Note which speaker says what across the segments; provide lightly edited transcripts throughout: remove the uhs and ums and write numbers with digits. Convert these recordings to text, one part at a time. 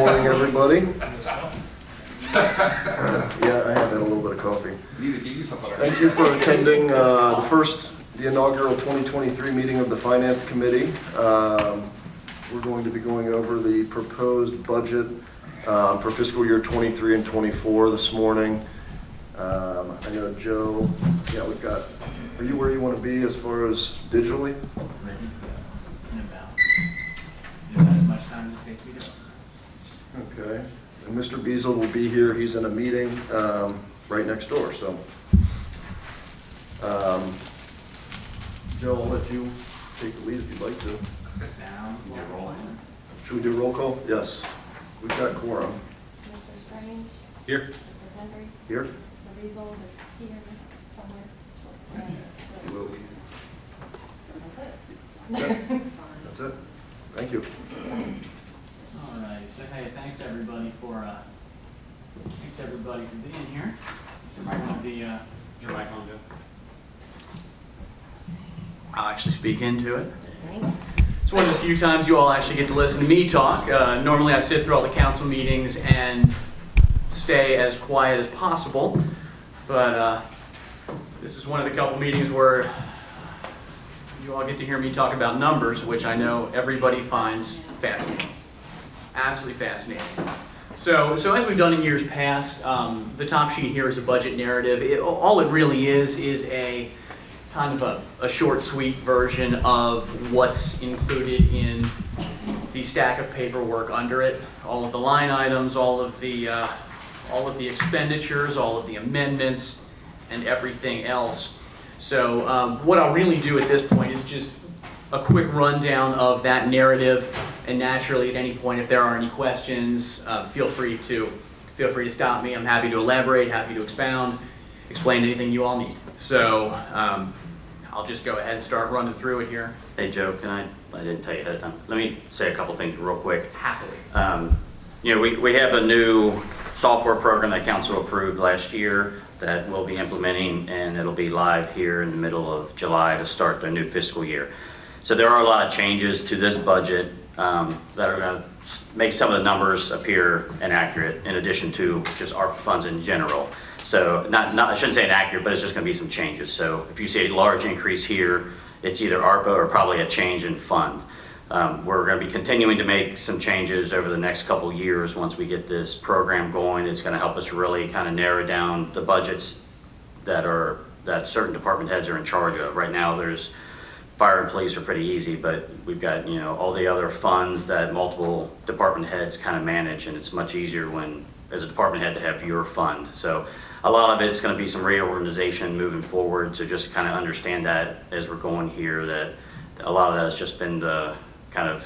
Speaker 1: Morning, everybody. Yeah, I have had a little bit of coffee.
Speaker 2: We need to give you something.
Speaker 1: Thank you for attending the inaugural 2023 meeting of the Finance Committee. We're going to be going over the proposed budget for fiscal year 23 and 24 this morning. I know Joe, yeah, we've got, are you where you want to be as far as digitally?
Speaker 3: Ready to go. In about. You don't have as much time as it takes me to.
Speaker 1: Okay. And Mr. Beazle will be here. He's in a meeting right next door, so. Joe, I'll let you take the lead if you'd like to.
Speaker 3: Sound, you're rolling.
Speaker 1: Should we do roll call? Yes. We've got quorum.
Speaker 4: Mr. Strange?
Speaker 2: Here.
Speaker 4: Mr. Henry?
Speaker 1: Here?
Speaker 4: Mr. Beazle is here somewhere.
Speaker 1: Will.
Speaker 4: That's it.
Speaker 1: That's it. Thank you.
Speaker 3: All right, so hey, thanks everybody for being here. So I want the, your mic on, Joe? I'll actually speak into it. It's one of the few times you all actually get to listen to me talk. Normally I sit through all the council meetings and stay as quiet as possible, but this is one of the couple meetings where you all get to hear me talk about numbers, which I know everybody finds fascinating. Absolutely fascinating. So as we've done in years past, the top sheet here is a budget narrative. All it really is a kind of a short, sweet version of what's included in the stack of paperwork under it. All of the line items, all of the expenditures, all of the amendments, and everything else. So what I'll really do at this point is just a quick rundown of that narrative, and naturally at any point if there are any questions, feel free to stop me. I'm happy to elaborate, happy to expound, explain anything you all need. So I'll just go ahead and start running through it here.
Speaker 5: Hey Joe, I didn't tell you ahead of time. Let me say a couple things real quick.
Speaker 3: Happily.
Speaker 5: We have a new software program that council approved last year that we'll be implementing, and it'll be live here in the middle of July to start the new fiscal year. So there are a lot of changes to this budget that are going to make some of the numbers appear inaccurate, in addition to just ARPA funds in general. So I shouldn't say inaccurate, but it's just going to be some changes. So if you see a large increase here, it's either ARPA or probably a change in fund. We're going to be continuing to make some changes over the next couple years. Once we get this program going, it's going to help us really kind of narrow down the budgets that certain department heads are in charge of. Right now, there's fire and police are pretty easy, but we've got all the other funds that multiple department heads kind of manage, and it's much easier when, as a department head, to have your fund. So a lot of it's going to be some reorganization moving forward. So just kind of understand that as we're going here, that a lot of that has just been the kind of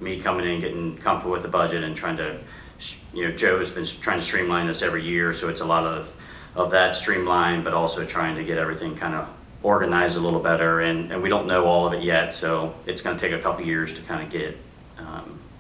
Speaker 5: me coming in, getting comfortable with the budget, and trying to, Joe has been trying to streamline this every year, so it's a lot of that streamline, but also trying to get everything kind of organized a little better, and we don't know all of it yet, so it's going to take a couple years to kind of get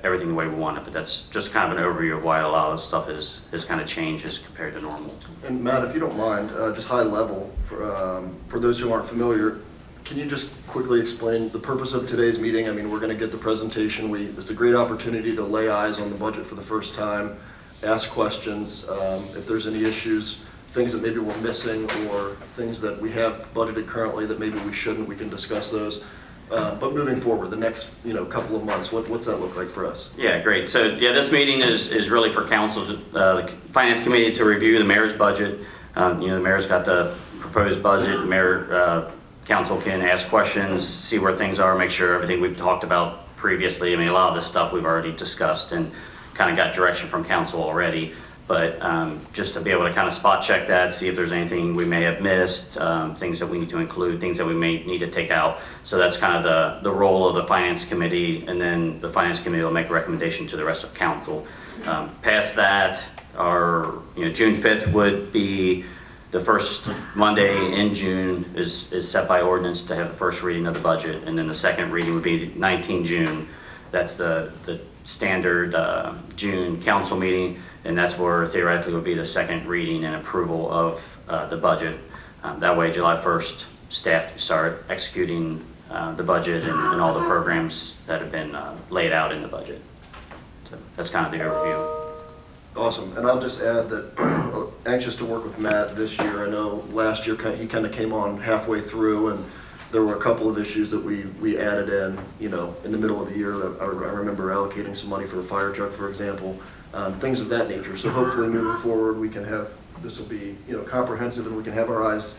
Speaker 5: everything the way we want it, but that's just kind of an overview of why a lot of this stuff has kind of changed as compared to normal.
Speaker 1: And Matt, if you don't mind, just high level, for those who aren't familiar, can you just quickly explain the purpose of today's meeting? I mean, we're going to get the presentation. It's a great opportunity to lay eyes on the budget for the first time, ask questions. If there's any issues, things that maybe we're missing, or things that we have budgeted currently that maybe we shouldn't, we can discuss those. But moving forward, the next couple of months, what's that look like for us?
Speaker 5: Yeah, great. So yeah, this meeting is really for council, the finance committee, to review the mayor's budget. The mayor's got the proposed budget. The mayor, council can ask questions, see where things are, make sure everything we've talked about previously. I mean, a lot of this stuff we've already discussed and kind of got direction from council already. But just to be able to kind of spot check that, see if there's anything we may have missed, things that we need to include, things that we may need to take out. So that's kind of the role of the finance committee, and then the finance committee will make a recommendation to the rest of council. Past that, our June 5th would be the first Monday in June is set by ordinance to have the first reading of the budget, and then the second reading would be 19 June. That's the standard June council meeting, and that's where theoretically would be the second reading and approval of the budget. That way, July 1st, staff can start executing the budget and all the programs that have been laid out in the budget. So that's kind of the overview.
Speaker 1: Awesome, and I'll just add that anxious to work with Matt this year. I know last year he kind of came on halfway through, and there were a couple of issues that we added in, in the middle of the year. I remember allocating some money for the fire truck, for example, things of that nature. So hopefully moving forward, this will be, comprehensive, and we can have our eyes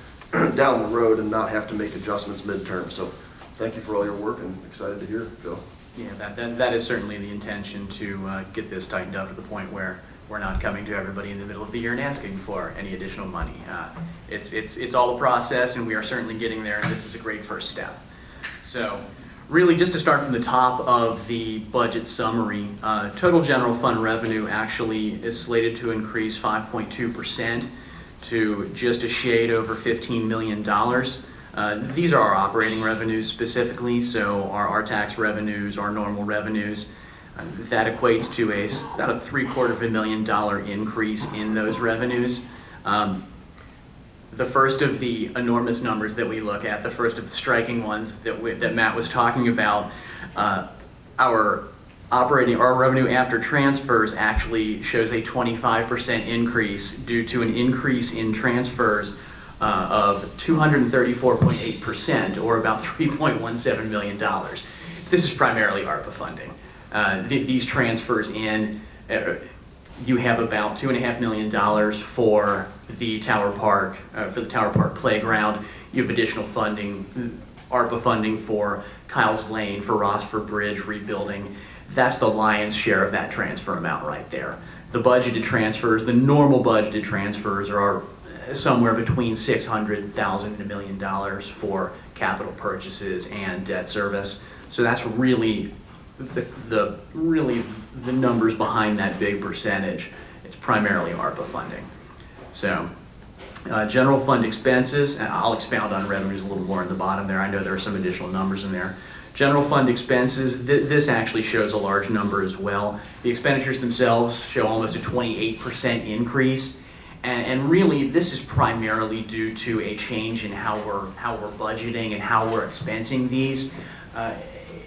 Speaker 1: down the road and not have to make adjustments midterm. So thank you for all your work, and excited to hear it go.
Speaker 3: Yeah, that is certainly the intention, to get this tightened up to the point where we're not coming to everybody in the middle of the year and asking for any additional money. It's all a process, and we are certainly getting there, and this is a great first step. So really, just to start from the top of the budget summary, total general fund revenue actually is slated to increase 5.2% to just a shade over $15 million. These are our operating revenues specifically, so our tax revenues, our normal revenues. That equates to about a $750,000 increase in those revenues. The first of the enormous numbers that we look at, the first of the striking ones that Matt was talking about, our revenue after transfers actually shows a 25% increase due to an increase in transfers of 234.8%, or about $3.17 million. This is primarily ARPA funding. These transfers in, you have about $2.5 million for the Tower Park, playground. You have additional funding, ARPA funding for Kyle's Lane, for Rossford Bridge rebuilding. That's the lion's share of that transfer amount right there. The budgeted transfers, the normal budgeted transfers, are somewhere between $600,000 and $1 million for capital purchases and debt service. So that's really the numbers behind that big percentage. It's primarily ARPA funding. So general fund expenses, and I'll expound on revenues a little more in the bottom there. I know there are some additional numbers in there. General fund expenses, this actually shows a large number as well. The expenditures themselves show almost a 28% increase. And really, this is primarily due to a change in how we're budgeting and how we're expensing these.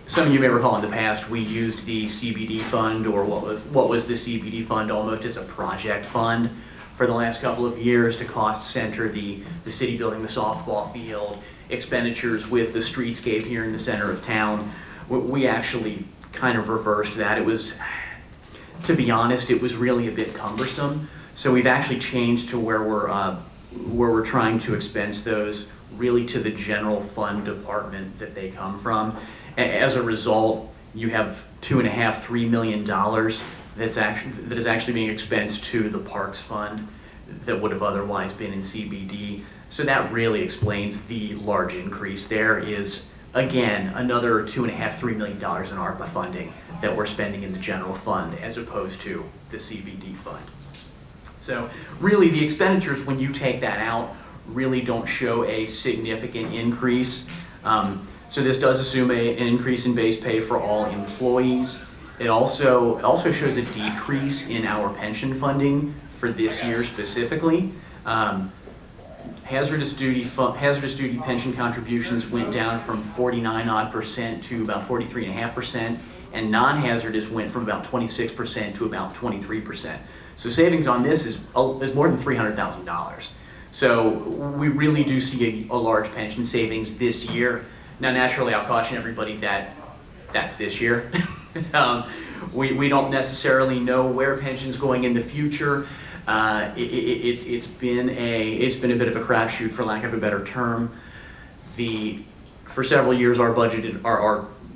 Speaker 3: Some of you may recall in the past we used the CBD fund, or what was the CBD fund, almost as a project fund for the last couple of years to cost center the city building the softball field, expenditures with the streetscape here in the center of town. We actually kind of reversed that. It was, to be honest, it was really a bit cumbersome. So we've actually changed to where we're trying to expense those really to the general fund department that they come from. As a result, you have $2.5–3 million that is actually being expensed to the Parks Fund that would have otherwise been in CBD. So that really explains the large increase. There is, again, another $2.5–3 million in ARPA funding that we're spending in the general fund as opposed to the CBD fund. So really, the expenditures, when you take that out, really don't show a significant increase. So this does assume an increase in base pay for all employees. It also shows a decrease in our pension funding for this year specifically. Hazardous duty pension contributions went down from 49% to about 43.5%, and non-hazardous went from about 26% to about 23%. So savings on this is more than $300,000. So we really do see a large pension savings this year. Now, naturally, I'll caution everybody that that's this year. We don't necessarily know where pension's going in the future. It's been a bit of a crapshoot, for lack of a better term. For several years, our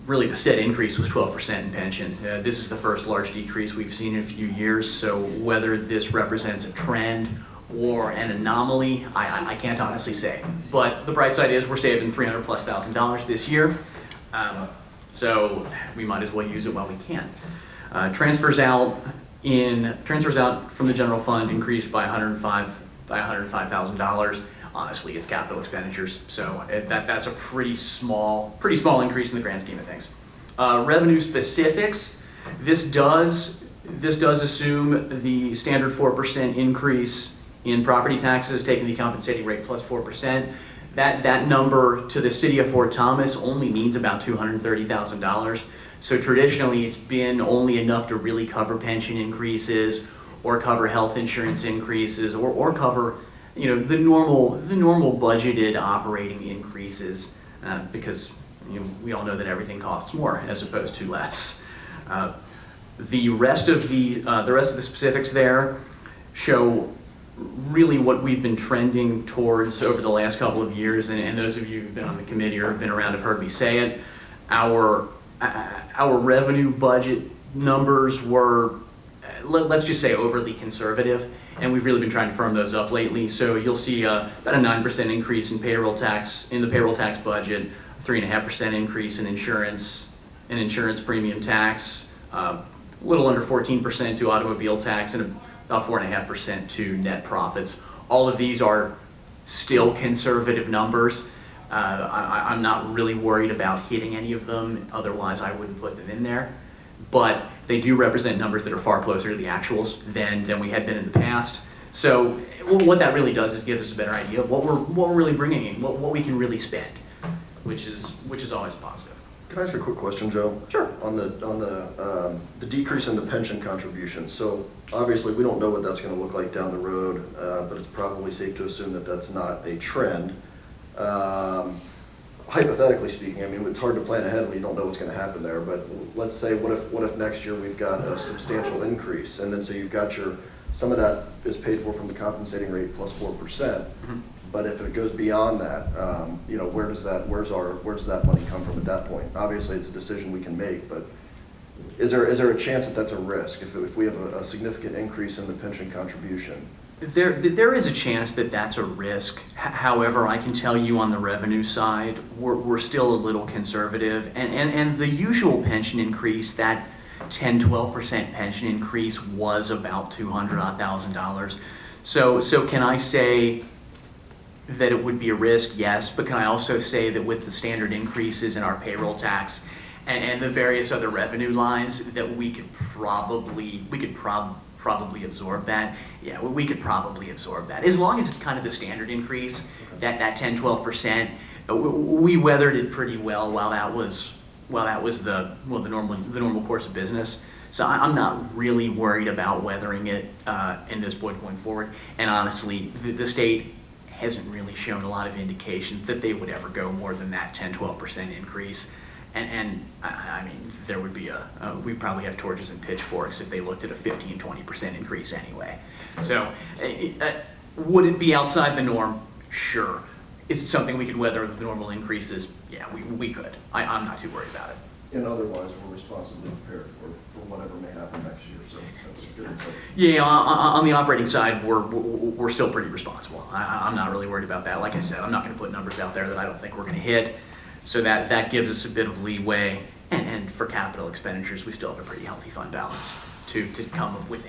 Speaker 3: really the set increase was 12% in pension. This is the first large decrease we've seen in a few years. So whether this represents a trend or an anomaly, I can't honestly say. But the bright side is we're saving $300,000+ this year. So we might as well use it while we can. Transfers out from the general fund increased by $105,000. Honestly, it's capital expenditures, so that's a pretty small increase in the grand scheme of things. Revenue specifics. This does assume the standard 4% increase in property taxes, taking the compensating rate plus 4%. That number to the city of Fort Thomas only means about $230,000. So traditionally, it's been only enough to really cover pension increases or cover health insurance increases or cover, the normal budgeted operating increases because, we all know that everything costs more as opposed to less. The rest of the specifics there show really what we've been trending towards over the last couple of years, and those of you who've been on the committee or have been around have heard me say it. Our revenue budget numbers were, let's just say, overly conservative, and we've really been trying to firm those up lately. So you'll see about a 9% increase in payroll tax in the payroll tax budget, 3.5% increase in insurance premium tax, a little under 14% to automobile tax, and about 4.5% to net profits. All of these are still conservative numbers. I'm not really worried about hitting any of them, otherwise I wouldn't put them in there. But they do represent numbers that are far closer to the actuals than we had been in the past. So what that really does is gives us a better idea of what we're really bringing in, what we can really spend, which is always positive.
Speaker 1: Can I ask you a quick question, Joe?
Speaker 3: Sure.
Speaker 1: On the decrease in the pension contribution. So obviously we don't know what that's going to look like down the road, but it's probably safe to assume that that's not a trend. Hypothetically speaking, I mean, it's hard to plan ahead when you don't know what's going to happen there. But let's say, what if next year we've got a substantial increase, and then so you've got some of that is paid for from the compensating rate plus 4%. Mm-hmm. But if it goes beyond that, where does that money come from at that point? Obviously, it's a decision we can make, but is there a chance that that's a risk if we have a significant increase in the pension contribution?
Speaker 3: There is a chance that that's a risk. However, I can tell you on the revenue side, we're still a little conservative, and the usual pension increase, that 10-12% pension increase, was about $200,000. So can I say that it would be a risk? Yes, but can I also say that with the standard increases in our payroll tax and the various other revenue lines, that we could probably absorb that? Yeah, we could probably absorb that, as long as it's kind of the standard increase, that 10-12%. We weathered it pretty well while that was the normal course of business. So I'm not really worried about weathering it in this point going forward. And honestly, the state hasn't really shown a lot of indications that they would ever go more than that 10-12% increase. And I mean, there would be we'd probably have torches and pitchforks if they looked at a 15-20% increase anyway. So would it be outside the norm? Sure. Is it something we could weather with the normal increases? Yeah, we could. I'm not too worried about it.
Speaker 1: And otherwise, we're responsibly prepared for whatever may happen next year. So that's good insight.
Speaker 3: Yeah, on the operating side, we're still pretty responsible. I'm not really worried about that. Like I said, I'm not going to put numbers out there that I don't think we're going to hit. So that gives us a bit of leeway. And for capital expenditures, we still have a pretty healthy fund balance to come up with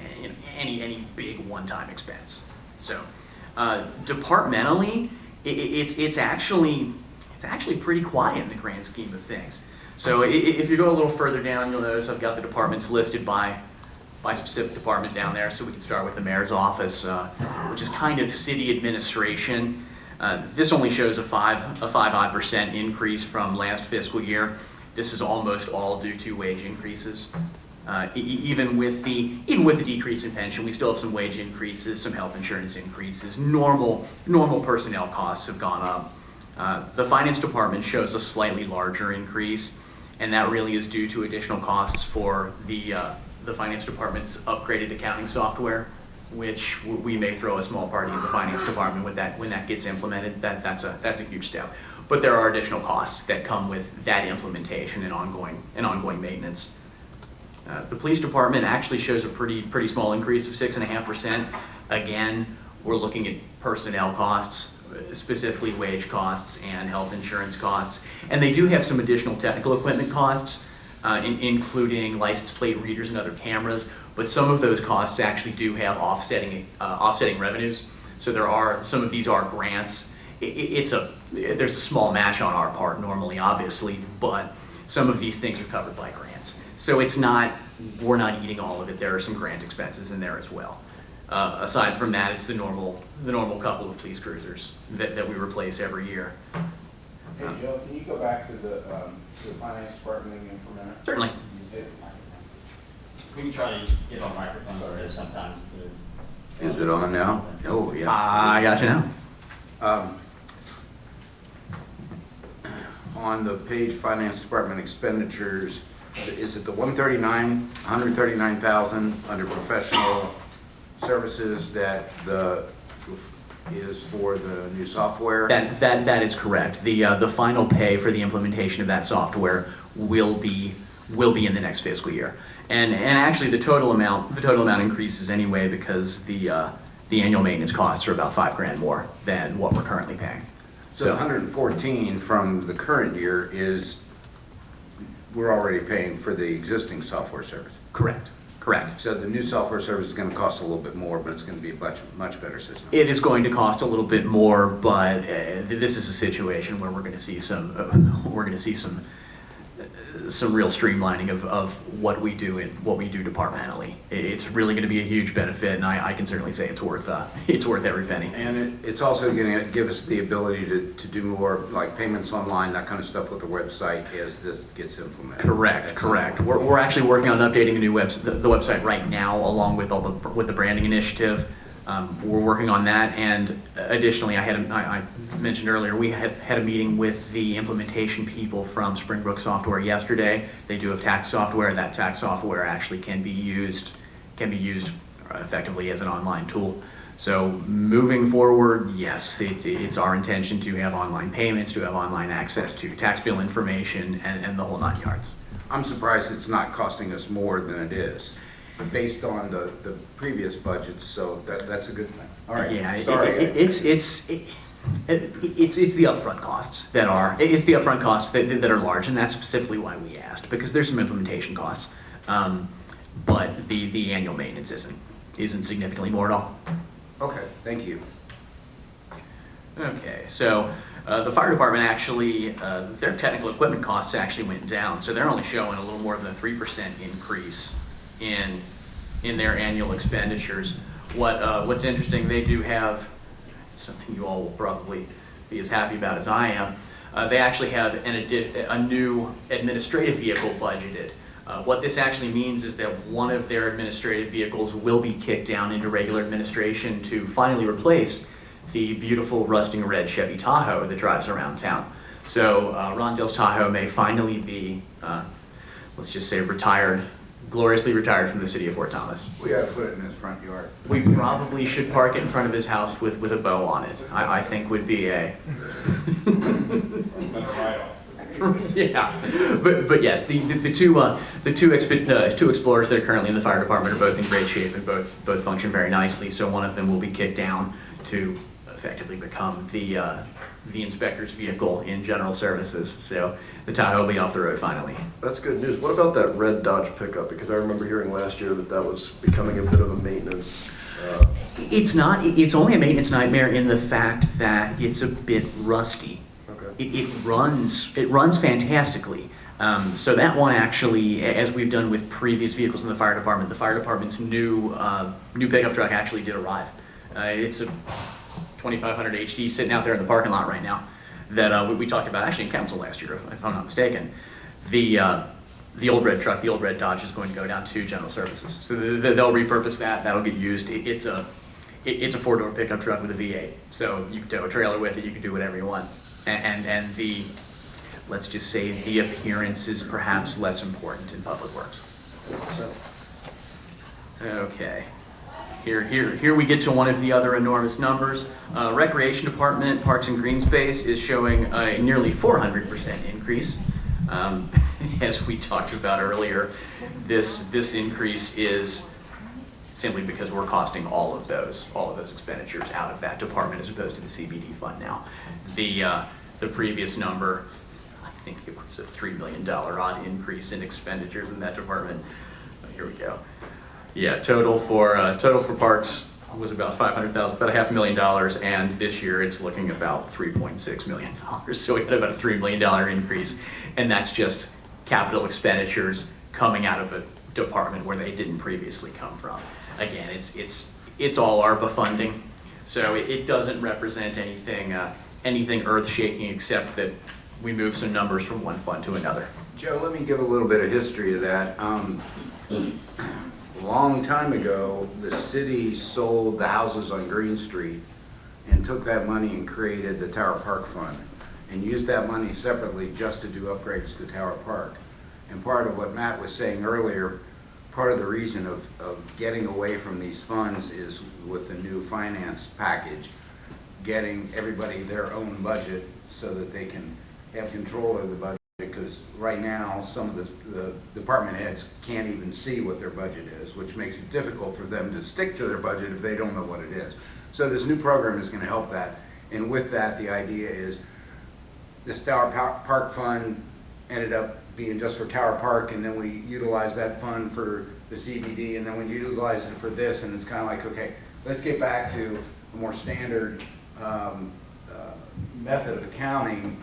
Speaker 3: any big one-time expense. So departmentally, it's actually pretty quiet in the grand scheme of things. So if you go a little further down, you'll notice I've got the departments listed by specific department down there. So we can start with the mayor's office, which is kind of city administration. This only shows a 5% increase from last fiscal year. This is almost all due to wage increases. Even with the decrease in pension, we still have some wage increases, some health insurance increases. Normal personnel costs have gone up. The finance department shows a slightly larger increase, and that really is due to additional costs for the finance department's upgraded accounting software, which we may throw a small party in the finance department when that gets implemented. That's a huge step. But there are additional costs that come with that implementation and ongoing maintenance. The police department actually shows a pretty small increase of 6.5%. Again, we're looking at personnel costs, specifically wage costs and health insurance costs. And they do have some additional technical equipment costs, including license plate readers and other cameras. But some of those costs actually do have offsetting revenues. So some of these are grants. There's a small match on our part normally, obviously, but some of these things are covered by grants. So we're not eating all of it. There are some grant expenses in there as well. Aside from that, it's the normal couple of police cruisers that we replace every year.
Speaker 2: Hey Joe, can you go back to the finance department again for a minute?
Speaker 3: Certainly.
Speaker 5: We can try to get on microphone, because sometimes the...
Speaker 2: Is it on now? Oh, yeah.
Speaker 3: I got you now.
Speaker 2: On the page Finance Department expenditures, is it the 139,000 under professional services that is for the new software?
Speaker 3: That is correct. The final pay for the implementation of that software will be in the next fiscal year. And actually the total amount increases anyway because the annual maintenance costs are about $5,000 more than what we're currently paying.
Speaker 2: So 114 from the current year we're already paying for the existing software service.
Speaker 3: Correct.
Speaker 2: So the new software service is going to cost a little bit more, but it's going to be a much better system.
Speaker 3: It is going to cost a little bit more, but this is a situation where we're going to see some real streamlining of what we do departmentally. It's really going to be a huge benefit, and I can certainly say it's worth every penny.
Speaker 2: And it's also going to give us the ability to do more like payments online, that kind of stuff with the website as this gets implemented.
Speaker 3: Correct. We're actually working on updating the new the website right now, along with with the branding initiative. We're working on that, and additionally, I mentioned earlier, we had a meeting with the implementation people from Springbrook Software yesterday. They do have tax software. That tax software actually can be used effectively as an online tool. So moving forward, yes, it's our intention to have online payments, to have online access to tax bill information, and the whole 9 yards.
Speaker 2: I'm surprised it's not costing us more than it is, based on the previous budgets, so that's a good thing. All right.
Speaker 3: Yeah,
Speaker 2: Sorry.
Speaker 3: it's the upfront costs that are large, and that's specifically why we asked, because there's some implementation costs, but the annual maintenance isn't significantly more at all.
Speaker 2: Okay, thank you.
Speaker 3: Okay, so the fire department actually, their technical equipment costs actually went down, so they're only showing a little more than a 3% increase in their annual expenditures. What's interesting, they do have something you all will probably be as happy about as I am. They actually have a new administrative vehicle budgeted. What this actually means is that one of their administrative vehicles will be kicked down into regular administration to finally replace the beautiful rusting red Chevy Tahoe that drives around town. So Rondell's Tahoe may finally be, let's just say, gloriously retired from the city of Fort Thomas.
Speaker 2: We gotta put it in his front yard.
Speaker 3: We probably should park it in front of his house with a bow on it. I think would be a... Yeah, but yes, the two Explorers that are currently in the fire department are both in great shape and both function very nicely. So one of them will be kicked down to effectively become the inspector's vehicle in general services. So the Tahoe will be off the road finally.
Speaker 1: That's good news. What about that red Dodge pickup? Because I remember hearing last year that was becoming a bit of a maintenance.
Speaker 3: It's not. It's only a maintenance nightmare in the fact that it's a bit rusty.
Speaker 1: Okay.
Speaker 3: It runs fantastically. So that one actually, as we've done with previous vehicles in the fire department's new pickup truck actually did arrive. It's a 2500 HD sitting out there in the parking lot right now that we talked about actually in council last year, if I'm not mistaken. The old red truck, the old red Dodge, is going to go down to general services. So they'll repurpose that. That'll get used. It's a 4-door pickup truck with a V8. So you can tow a trailer with it. You can do whatever you want. And let's just say the appearance is perhaps less important in public works. Okay. Here we get to one of the other enormous numbers. Recreation Department, Parks and Green Space is showing a nearly 400% increase. As we talked about earlier, this increase is simply because we're costing all of those expenditures out of that department as opposed to the CBD fund now. The previous number, I think it was a $3 million odd increase in expenditures in that department. Here we go. Yeah, total for parks was about $500,000, about $500,000, and this year it's looking about $3.6 million. So we had about a $3 million increase, and that's just capital expenditures coming out of a department where they didn't previously come from. Again, it's all ARPA funding, so it doesn't represent anything earth-shaking, except that we move some numbers from one fund to another.
Speaker 2: Joe, let me give a little bit of history of that. A long time ago, the city sold the houses on Green Street and took that money and created the Tower Park Fund and used that money separately just to do upgrades to Tower Park. And part of what Matt was saying earlier, part of the reason of getting away from these funds is with the new finance package, getting everybody their own budget so that they can have control of the budget, because right now some of the department heads can't even see what their budget is, which makes it difficult for them to stick to their budget if they don't know what it is. So this new program is going to help that, and with that the idea is this Tower Park Fund ended up being just for Tower Park, and then we utilize that fund for the CBD, and then we utilize it for this, and it's kind of like, okay, let's get back to a more standard method of accounting,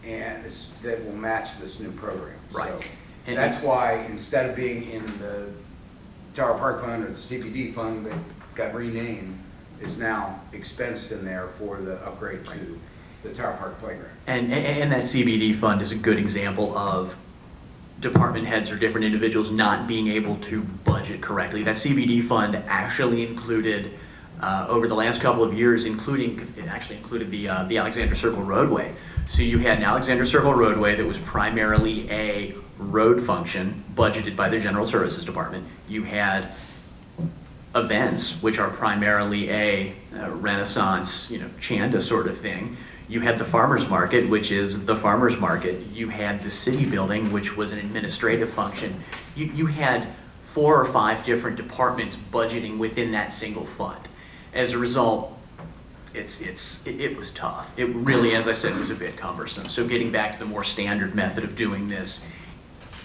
Speaker 2: and that will match this new program.
Speaker 3: Right.
Speaker 2: So
Speaker 3: And
Speaker 2: that's why instead of being in the Tower Park Fund or the CBD fund that got renamed, is now expensed in there for the upgrade to the Tower Park Playground.
Speaker 3: And that CBD fund is a good example of department heads or different individuals not being able to budget correctly. That CBD fund actually included, over the last couple of years, it actually included the Alexander Circle roadway. So you had an Alexander Circle roadway that was primarily a road function budgeted by the General Services Department. You had events, which are primarily a Renaissance, Chanda sort of thing. You had the farmer's market, which is the farmer's market. You had the city building, which was an administrative function. You had 4 or 5 different departments budgeting within that single fund. As a result, it was tough. It really, as I said, was a bit cumbersome. So getting back to the more standard method of doing this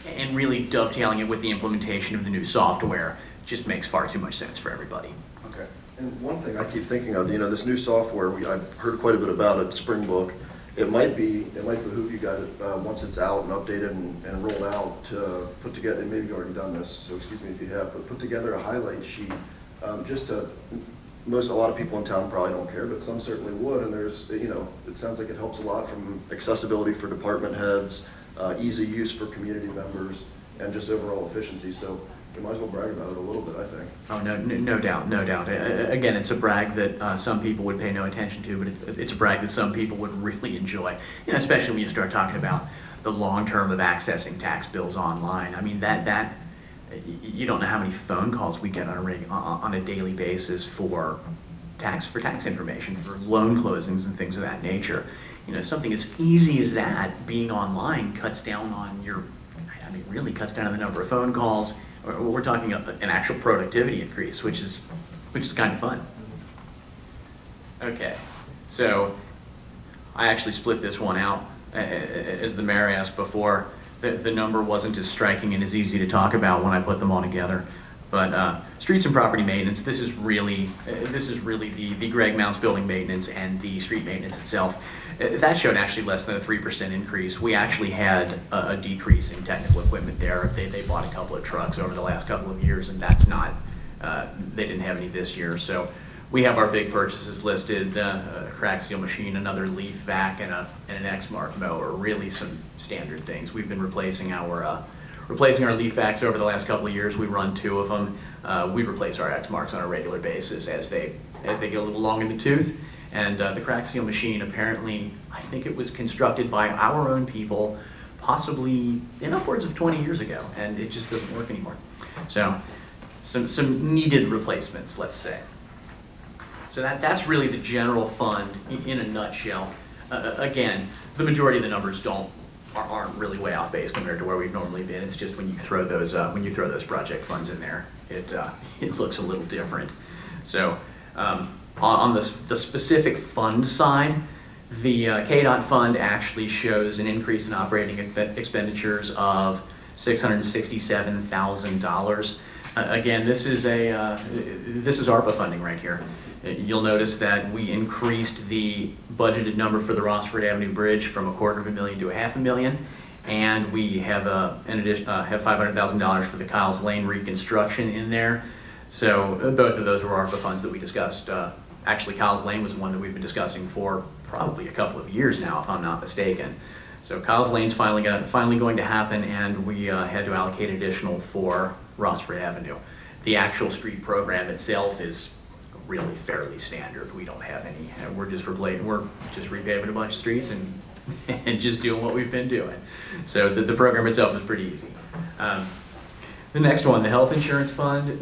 Speaker 3: and really dovetailing it with the implementation of the new software just makes far too much sense for everybody.
Speaker 1: Okay. And one thing I keep thinking of, this new software, I've heard quite a bit about it, Springbook. It might behoove you guys, once it's out and updated and rolled out, to put together, and maybe you've already done this, so excuse me if you have, but put together a highlight sheet, just to, a lot of people in town probably don't care, but some certainly would, and there's, it sounds like it helps a lot from accessibility for department heads, easy use for community members, and just overall efficiency. So you might as well brag about it a little bit, I think.
Speaker 3: Oh, no doubt, no doubt. Again, it's a brag that some people would pay no attention to, but it's a brag that some people would really enjoy. Especially when you start talking about the long term of accessing tax bills online. I mean, that you don't know how many phone calls we get on a daily basis for tax information, for loan closings and things of that nature. Something as easy as that being online cuts down on really cuts down on the number of phone calls. We're talking an actual productivity increase, which is kind of fun. Okay, so I actually split this one out, as the mayor asked before. The number wasn't as striking and as easy to talk about when I put them all together. But streets and property maintenance, this is really the Greg Mounts building maintenance and the street maintenance itself. That showed actually less than a 3% increase. We actually had a decrease in technical equipment there. They bought a couple of trucks over the last couple of years, and that's not, they didn't have any this year. So we have our big purchases listed, a crack seal machine, another leaf vac, and an X-Mark mower, really some standard things. We've been replacing our leaf vacs over the last couple of years. We run 2 of them. We replace our X-Marks on a regular basis as they get a little long in the tooth. And the crack seal machine, apparently, I think it was constructed by our own people, possibly in upwards of 20 years ago, and it just doesn't work anymore. So some needed replacements, let's say. So that's really the general fund in a nutshell. Again, the majority of the numbers aren't really way off base compared to where we've normally been. It's just when you throw those project funds in there, it looks a little different. So on the specific fund side, the KDOT fund actually shows an increase in operating expenditures of $667,000. Again, this is ARPA funding right here. You'll notice that we increased the budgeted number for the Rossford Avenue Bridge from $250,000 to $500,000, and we have have $500,000 for the Kyles Lane reconstruction in there. So both of those were ARPA funds that we discussed. Actually, Kyles Lane was one that we've been discussing for probably a couple of years now, if I'm not mistaken. So Kyle's Lane's finally going to happen, and we had to allocate additional for Rossford Avenue. The actual street program itself is really fairly standard. We don't have any, we're just repaving a bunch of streets and just doing what we've been doing. So the program itself is pretty easy. The next one, the health insurance fund,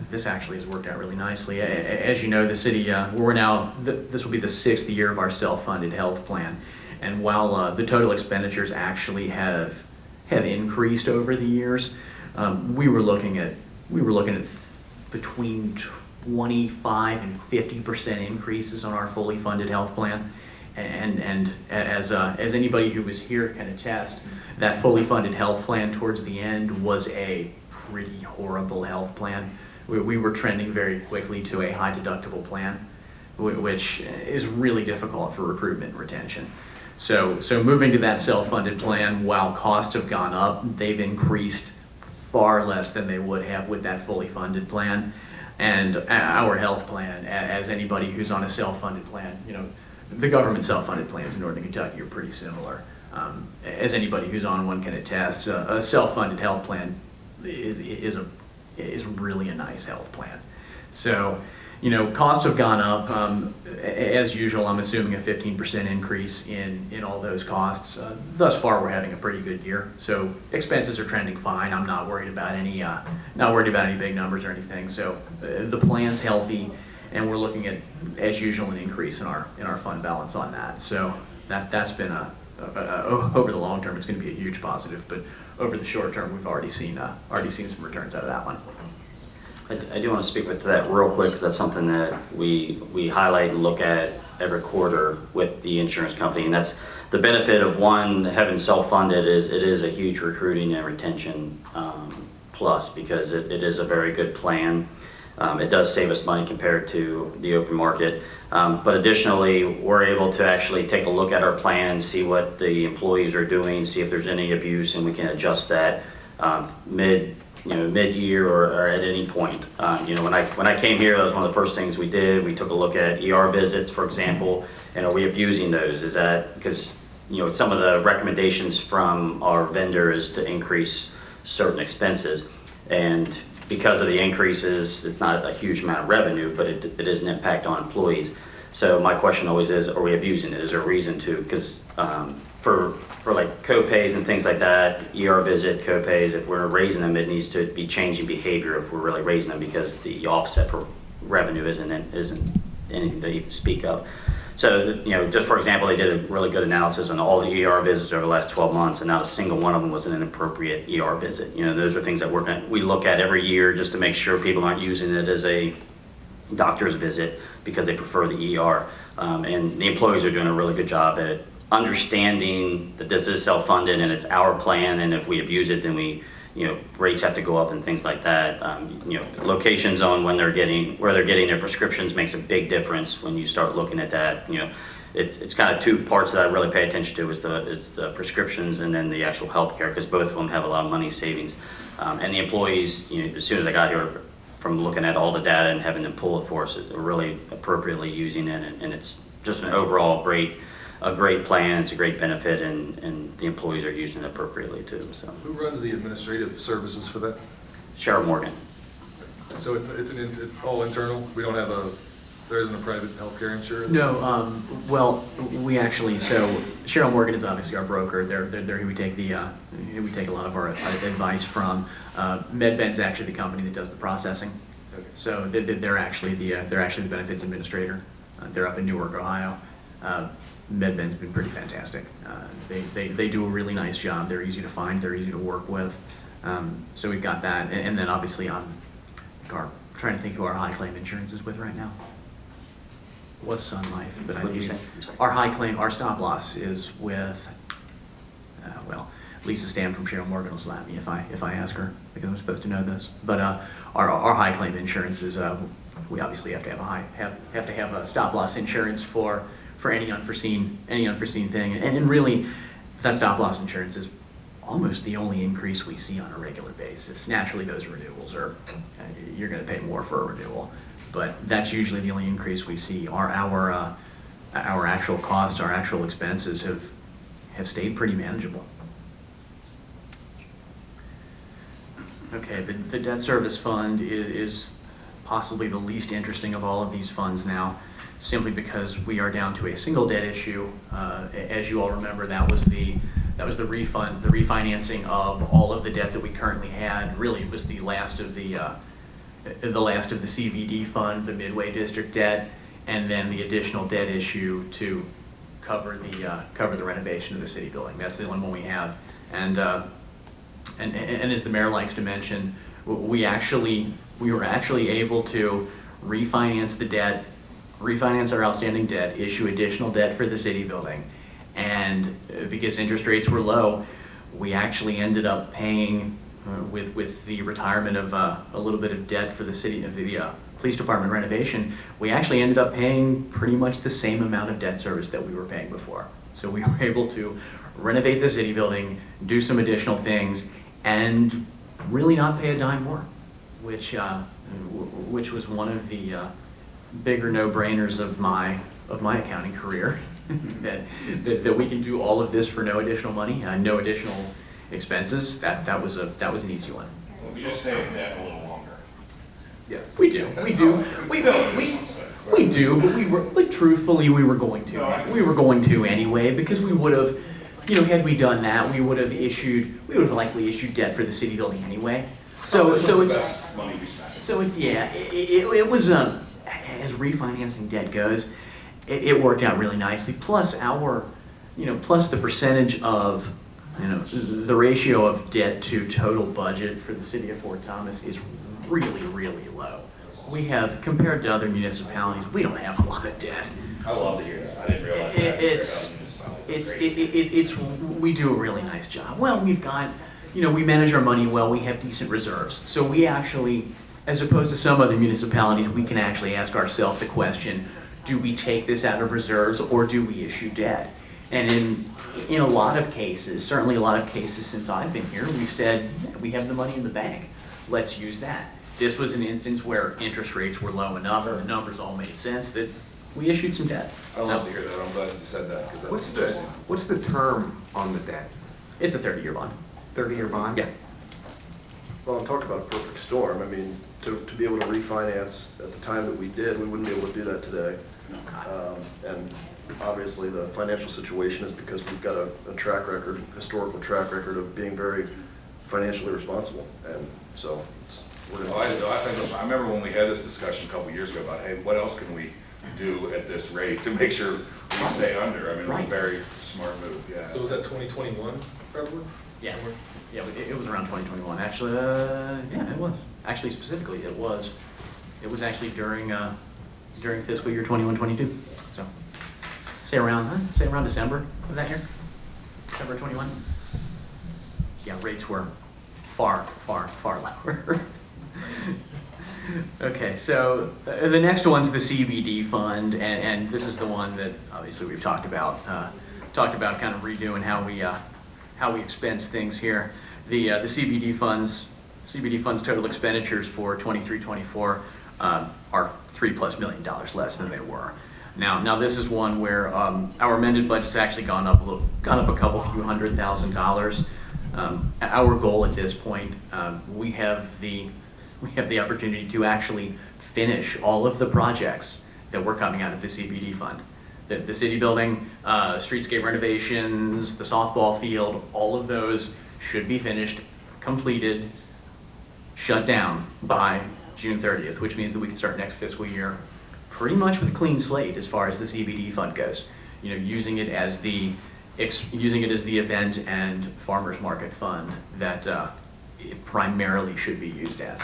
Speaker 3: this actually has worked out really nicely. As you know, the city, this will be the 6th year of our self-funded health plan. And while the total expenditures actually have increased over the years, we were looking at between 25 and 50% increases on our fully funded health plan. And as anybody who was here can attest, that fully funded health plan towards the end was a pretty horrible health plan. We were trending very quickly to a high deductible plan, which is really difficult for recruitment and retention. So moving to that self-funded plan, while costs have gone up, they've increased far less than they would have with that fully funded plan. And our health plan, as anybody who's on a self-funded plan, the government self-funded plans in Northern Kentucky are pretty similar. As anybody who's on one can attest, a self-funded health plan is really a nice health plan. So, costs have gone up. As usual, I'm assuming a 15% increase in all those costs. Thus far, we're having a pretty good year. So expenses are trending fine. I'm not worried about any big numbers or anything. So the plan's healthy, and we're looking at, as usual, an increase in our fund balance on that. So that's been over the long term, it's going to be a huge positive. But over the short term, we've already seen some returns out of that one.
Speaker 5: I do want to speak to that real quick, because that's something that we highlight and look at every quarter with the insurance company, and that's the benefit of having self-funded is it is a huge recruiting and retention plus, because it is a very good plan. It does save us money compared to the open market, but additionally, we're able to actually take a look at our plan, see what the employees are doing, see if there's any abuse, and we can adjust that mid-year or at any point. When I came here, that was one of the first things we did. We took a look at ER visits, for example, and are we abusing those? Is that because some of the recommendations from our vendor is to increase certain expenses, and because of the increases, it's not a huge amount of revenue, but it is an impact on employees. So my question always is, are we abusing it? Is there a reason to? Because for like co-pays and things like that, ER visit, co-pays, if we're raising them, it needs to be changing behavior if we're really raising them, because the offset for revenue isn't anything to even speak of. So, just for example, they did a really good analysis on all the ER visits over the last 12 months, and not a single one of them was an inappropriate ER visit. Those are things that we look at every year just to make sure people aren't using it as a doctor's visit because they prefer the ER. And the employees are doing a really good job at understanding that this is self-funded and it's our plan, and if we abuse it, then rates have to go up and things like that. Locations on where they're getting their prescriptions makes a big difference when you start looking at that. It's kind of two parts that I really pay attention to, is the prescriptions and then the actual healthcare, because both of them have a lot of money savings. And the employees, as soon as I got here, from looking at all the data and having them pull it for us, are really appropriately using it, and it's just an overall a great plan. It's a great benefit, and the employees are using it appropriately too. So.
Speaker 6: Who runs the administrative services for that?
Speaker 5: Cheryl Morgan.
Speaker 6: So it's all internal? We don't have there isn't a private healthcare insurance?
Speaker 3: No, well, so Cheryl Morgan is obviously our broker. They're who we take a lot of our advice from. MedBen's actually the company that does the processing.
Speaker 6: Okay.
Speaker 3: So they're actually the benefits administrator. They're up in Newark, Ohio. MedBen's been pretty fantastic. They do a really nice job. They're easy to find. They're easy to work with. So we've got that, and then obviously trying to think who our high claim insurance is with right now. Was Sun Life, but
Speaker 5: What'd you say? I'm sorry.
Speaker 3: Our high claim, our stop loss is with, Lisa Stam from Cheryl Morgan will slap me if I ask her, because I'm supposed to know this. But our high claim insurance is we obviously have to have a stop loss insurance for any unforeseen thing, and really that stop loss insurance is almost the only increase we see on a regular basis. Naturally, those renewals you're going to pay more for a renewal, but that's usually the only increase we see. Our our actual costs, our actual expenses have stayed pretty manageable. Okay, the debt service fund is possibly the least interesting of all of these funds now, simply because we are down to a single debt issue. As you all remember, that was the refinancing of all of the debt that we currently had. Really, it was the last of the CBD fund, the Midway District debt, and then the additional debt issue to cover the renovation of the city building. That's the only one we have. And as the mayor likes to mention, we were actually able to refinance the debt, refinance our outstanding debt, issue additional debt for the city building. And because interest rates were low, we actually ended up paying, with the retirement of a little bit of debt for the city, of the police department renovation, we actually ended up paying pretty much the same amount of debt service that we were paying before. So we were able to renovate the city building, do some additional things, and really not pay a dime more, which was one of the bigger no-brainers of my accounting career. that we can do all of this for no additional money, no additional expenses. That was an easy one.
Speaker 7: Well, we just stay in debt a little longer.
Speaker 3: Yeah, we do. We do, but we were, like, truthfully, we were going to. We were going to anyway, because we would have, had we done that, we would have likely issued debt for the city building anyway. So it's
Speaker 7: Money we spent.
Speaker 3: So it's, yeah, it was, as refinancing debt goes, it worked out really nicely. Plus plus the percentage of, the ratio of debt to total budget for the city of Fort Thomas is really, really low. We have, compared to other municipalities, we don't have a lot of debt.
Speaker 7: I love to hear that. I didn't realize that.
Speaker 3: We do a really nice job. Well, we've got, we manage our money well, we have decent reserves. So we actually, as opposed to some other municipalities, we can actually ask ourselves the question, do we take this out of reserves or do we issue debt? And in a lot of cases, certainly a lot of cases since I've been here, we've said, we have the money in the bank, let's use that. This was an instance where interest rates were low enough, the numbers all made sense, that we issued some debt.
Speaker 6: I love to hear that. I'm glad you said that. 'Cause that's
Speaker 2: What's the term on the debt?
Speaker 3: It's a 30-year bond.
Speaker 2: 30-year bond?
Speaker 3: Yeah.
Speaker 1: Well, I'm talking about a perfect storm. I mean, to be able to refinance at the time that we did, we wouldn't be able to do that today. And obviously, the financial situation is because we've got a historical track record of being very financially responsible. And so we're
Speaker 7: Well, I remember when we had this discussion a couple years ago about, hey, what else can we do at this rate to make sure we stay under? I mean, it was a
Speaker 3: Right.
Speaker 7: very smart move, yeah.
Speaker 6: So was that 2021, probably?
Speaker 3: Yeah, it was around 2021. Actually, yeah, it was. Actually, specifically, it was actually during fiscal year 21-22. So, say around December of that year, December 21. Yeah, rates were far, far, far lower. Okay, so the next one's the CBD fund, and this is the one that obviously we've talked about kind of redoing how we expense things here. The CBD funds total expenditures for 23-24 are $3+ million less than they were. Now this is one where our amended budget's actually gone up a couple few $100,000. Our goal at this point, we have the opportunity to actually finish all of the projects that were coming out of the CBD fund. The city building, streetscape renovations, the softball field, all of those should be finished, completed, shut down by June 30th, which means that we can start next fiscal year pretty much with a clean slate as far as the CBD fund goes. Using it as the event and farmers market fund that it primarily should be used as.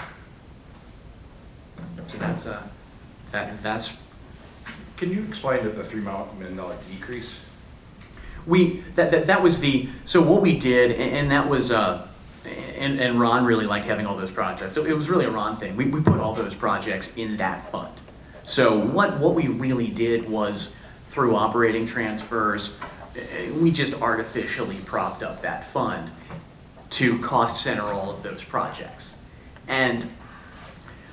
Speaker 3: So that's.
Speaker 7: Can you explain the $3 million decrease?
Speaker 3: That was so what we did, and that was and Ron really liked having all those projects. So it was really a Ron thing. We put all those projects in that fund. So what we really did was, through operating transfers, we just artificially propped up that fund to cost center all of those projects. And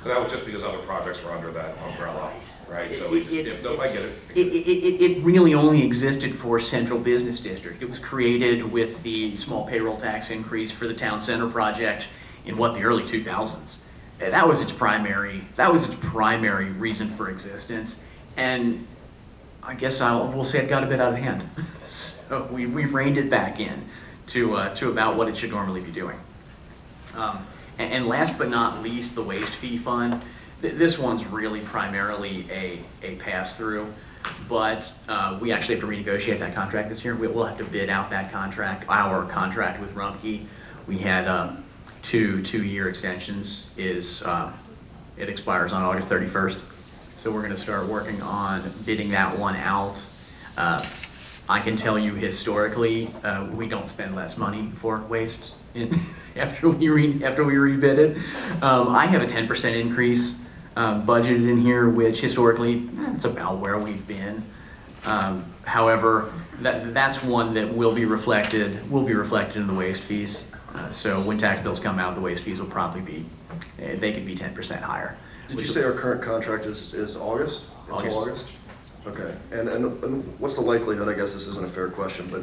Speaker 7: So that was just because other projects were under that umbrella? right? So we just, no, I get it.
Speaker 3: It really only existed for Central Business District. It was created with the small payroll tax increase for the town center project in the early 2000s. That was its primary reason for existence. And I guess we'll say it got a bit out of hand. So we reined it back in to about what it should normally be doing. And last but not least, the waste fee fund. This one's really primarily a pass-through, but we actually have to renegotiate that contract this year. We'll have to bid out that contract, our contract with Rumpke. We had two-year extensions. It expires on August 31st. So we're going to start working on bidding that one out. I can tell you historically, we don't spend less money for waste after we rebid it. I have a 10% increase budgeted in here, which historically, it's about where we've been. However, that's one that will be reflected in the waste fees. So when tax bills come out, the waste fees will probably be, they could be 10% higher.
Speaker 1: Did you say our current contract is August? Until
Speaker 3: August.
Speaker 1: Okay, and what's the likelihood, I guess this isn't a fair question, but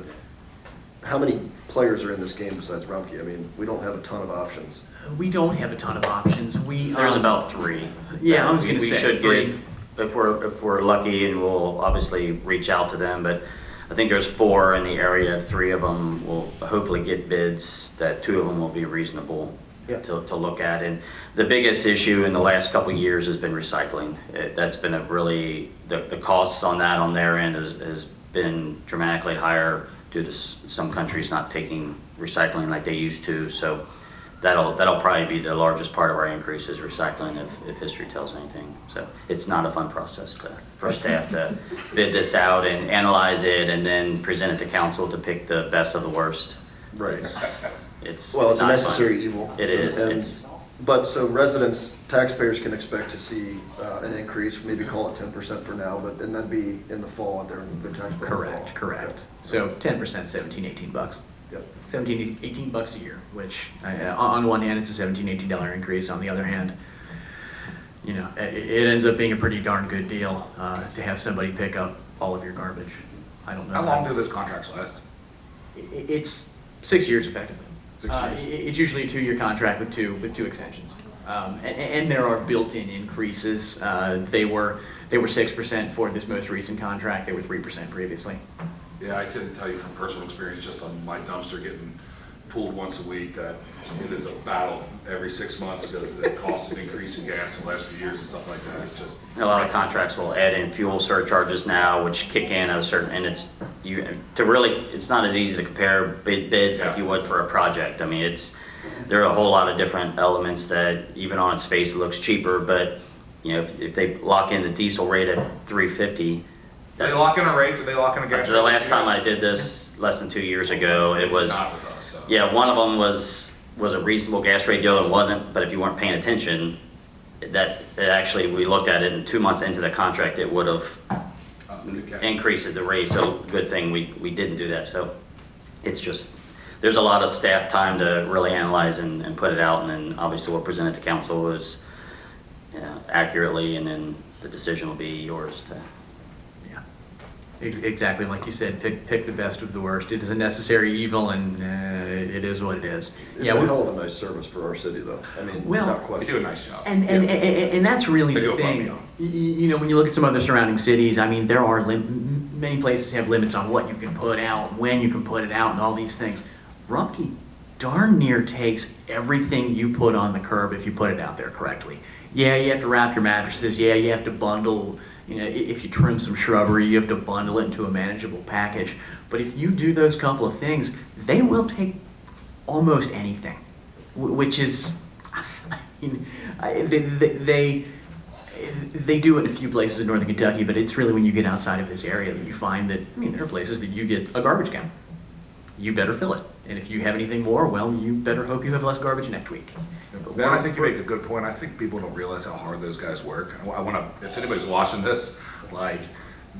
Speaker 1: how many players are in this game besides Rumpke? I mean, we don't have a ton of options.
Speaker 3: We don't have a ton of options.
Speaker 5: There's about 3.
Speaker 3: Yeah, I was going to
Speaker 5: We
Speaker 3: say
Speaker 5: should
Speaker 3: 3.
Speaker 5: get, if we're lucky, and we'll obviously reach out to them, but I think there's 4 in the area. 3 of them will hopefully get bids, that 2 of them will be reasonable to look at. And the biggest issue in the last couple of years has been recycling. That's been the costs on that on their end has been dramatically higher due to some countries not taking recycling like they used to. So that'll probably be the largest part of our increase is recycling, if history tells anything. So it's not a fun process for staff to bid this out and analyze it and then present it to council to pick the best of the worst.
Speaker 1: Right.
Speaker 5: It's
Speaker 1: Well, it's a
Speaker 5: not
Speaker 1: necessary
Speaker 5: fun.
Speaker 1: evil.
Speaker 5: It is.
Speaker 1: And- But so residents, taxpayers can expect to see an increase, maybe call it 10% for now, and that'd be in the fall at their taxpayer.
Speaker 3: Correct. So 10%, 17, 18 bucks.
Speaker 1: Yep.
Speaker 3: 17, 18 bucks a year, which on one hand, it's a $17, $18 increase. On the other hand, it ends up being a pretty darn good deal to have somebody pick up all of your garbage. I don't know.
Speaker 6: How long do those contracts last?
Speaker 3: It's 6 years effectively.
Speaker 6: 6 years.
Speaker 3: It's usually a 2-year contract with two extensions. And there are built-in increases. They were 6% for this most recent contract. They were 3% previously.
Speaker 6: Yeah, I can tell you from personal experience, just on my dumpster getting pulled once a week, that it is a battle every 6 months because the cost of increasing gas in the last few years and stuff like that. It's just.
Speaker 5: A lot of contracts will add in fuel surcharges now, which kick in at a certain, and it's not as easy to compare bids like you would for a project. I mean, there are a whole lot of different elements that even on its face it looks cheaper, but if they lock in the diesel rate at $3.50.
Speaker 6: Do they lock in a rate? Do they lock in a gas rate?
Speaker 5: The last time I did this, less than 2 years ago, it was,
Speaker 6: Not with us, so.
Speaker 5: yeah, one of them was a reasonable gas rate, the other one wasn't, but if you weren't paying attention, we looked at it, and 2 months into the contract, it would have
Speaker 6: Okay.
Speaker 5: increased the rate, so good thing we didn't do that. So it's just, there's a lot of staff time to really analyze and put it out, and then obviously we'll present it to council as accurately, and then the decision will be yours to.
Speaker 3: Exactly like you said, pick the best of the worst. It is a necessary evil, and it is what it is.
Speaker 1: It's a hell of a nice service for our city, though. I mean,
Speaker 3: Well-
Speaker 1: not
Speaker 6: They
Speaker 1: quite.
Speaker 6: do a nice job.
Speaker 3: And that's really
Speaker 6: They
Speaker 3: the
Speaker 6: go above and
Speaker 3: thing.
Speaker 6: beyond.
Speaker 3: When you look at some other surrounding cities, I mean, there are many places have limits on what you can put out, when you can put it out, and all these things. Rumpke darn near takes everything you put on the curb if you put it out there correctly. Yeah, you have to wrap your mattresses. Yeah, you have to bundle. If you trim some shrubbery, you have to bundle it into a manageable package. But if you do those couple of things, they will take almost anything, which is, they do it in a few places in northern Kentucky, but it's really when you get outside of this area that you find that, there are places that you get a garbage can. You better fill it. And if you have anything more, well, you better hope you have less garbage next week.
Speaker 6: Ben, I think you make a good point. I think people don't realize how hard those guys work. I want to, if anybody's watching this, like,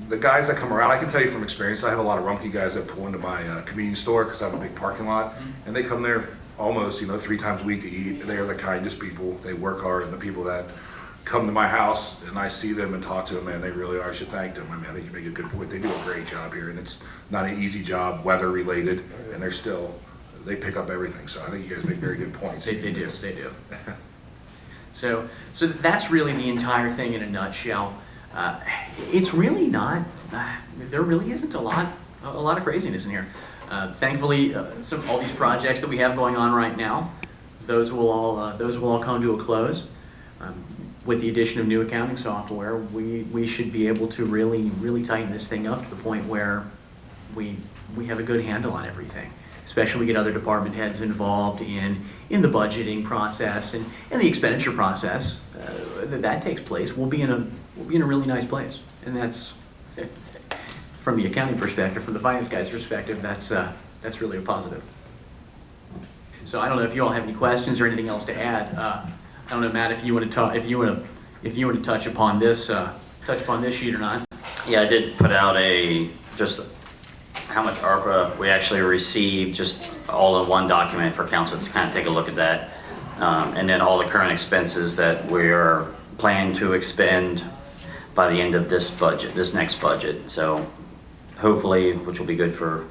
Speaker 6: the guys that come around, I can tell you from experience, I have a lot of Rumpke guys that pull into my convenience store because I have a big parking lot, and they come there almost, 3 times a week to eat. They are the kindest people. They work hard, and the people that come to my house and I see them and talk to them, man, they really are, I should thank them. I mean, I think you make a good point. They do a great job here, and it's not an easy job, weather related, and they pick up everything. So I think you guys make very good points.
Speaker 3: They do. So that's really the entire thing in a nutshell. It's really not, there really isn't a lot of craziness in here. Thankfully, all these projects that we have going on right now, those will all come to a close. With the addition of new accounting software, we should be able to really tighten this thing up to the point where we have a good handle on everything. Especially we get other department heads involved in the budgeting process and the expenditure process that takes place. We'll be in a really nice place, and that's from the accounting perspective, from the finance guy's perspective, that's really a positive. So I don't know if you all have any questions or anything else to add. I don't know, Matt, if you want to touch upon this sheet or not.
Speaker 5: Yeah, I did put out just how much ARPA we actually received, just all in one document for council to kind of take a look at that. And then all the current expenses that we are planning to expend by the end of this next budget. So hopefully, which will be good for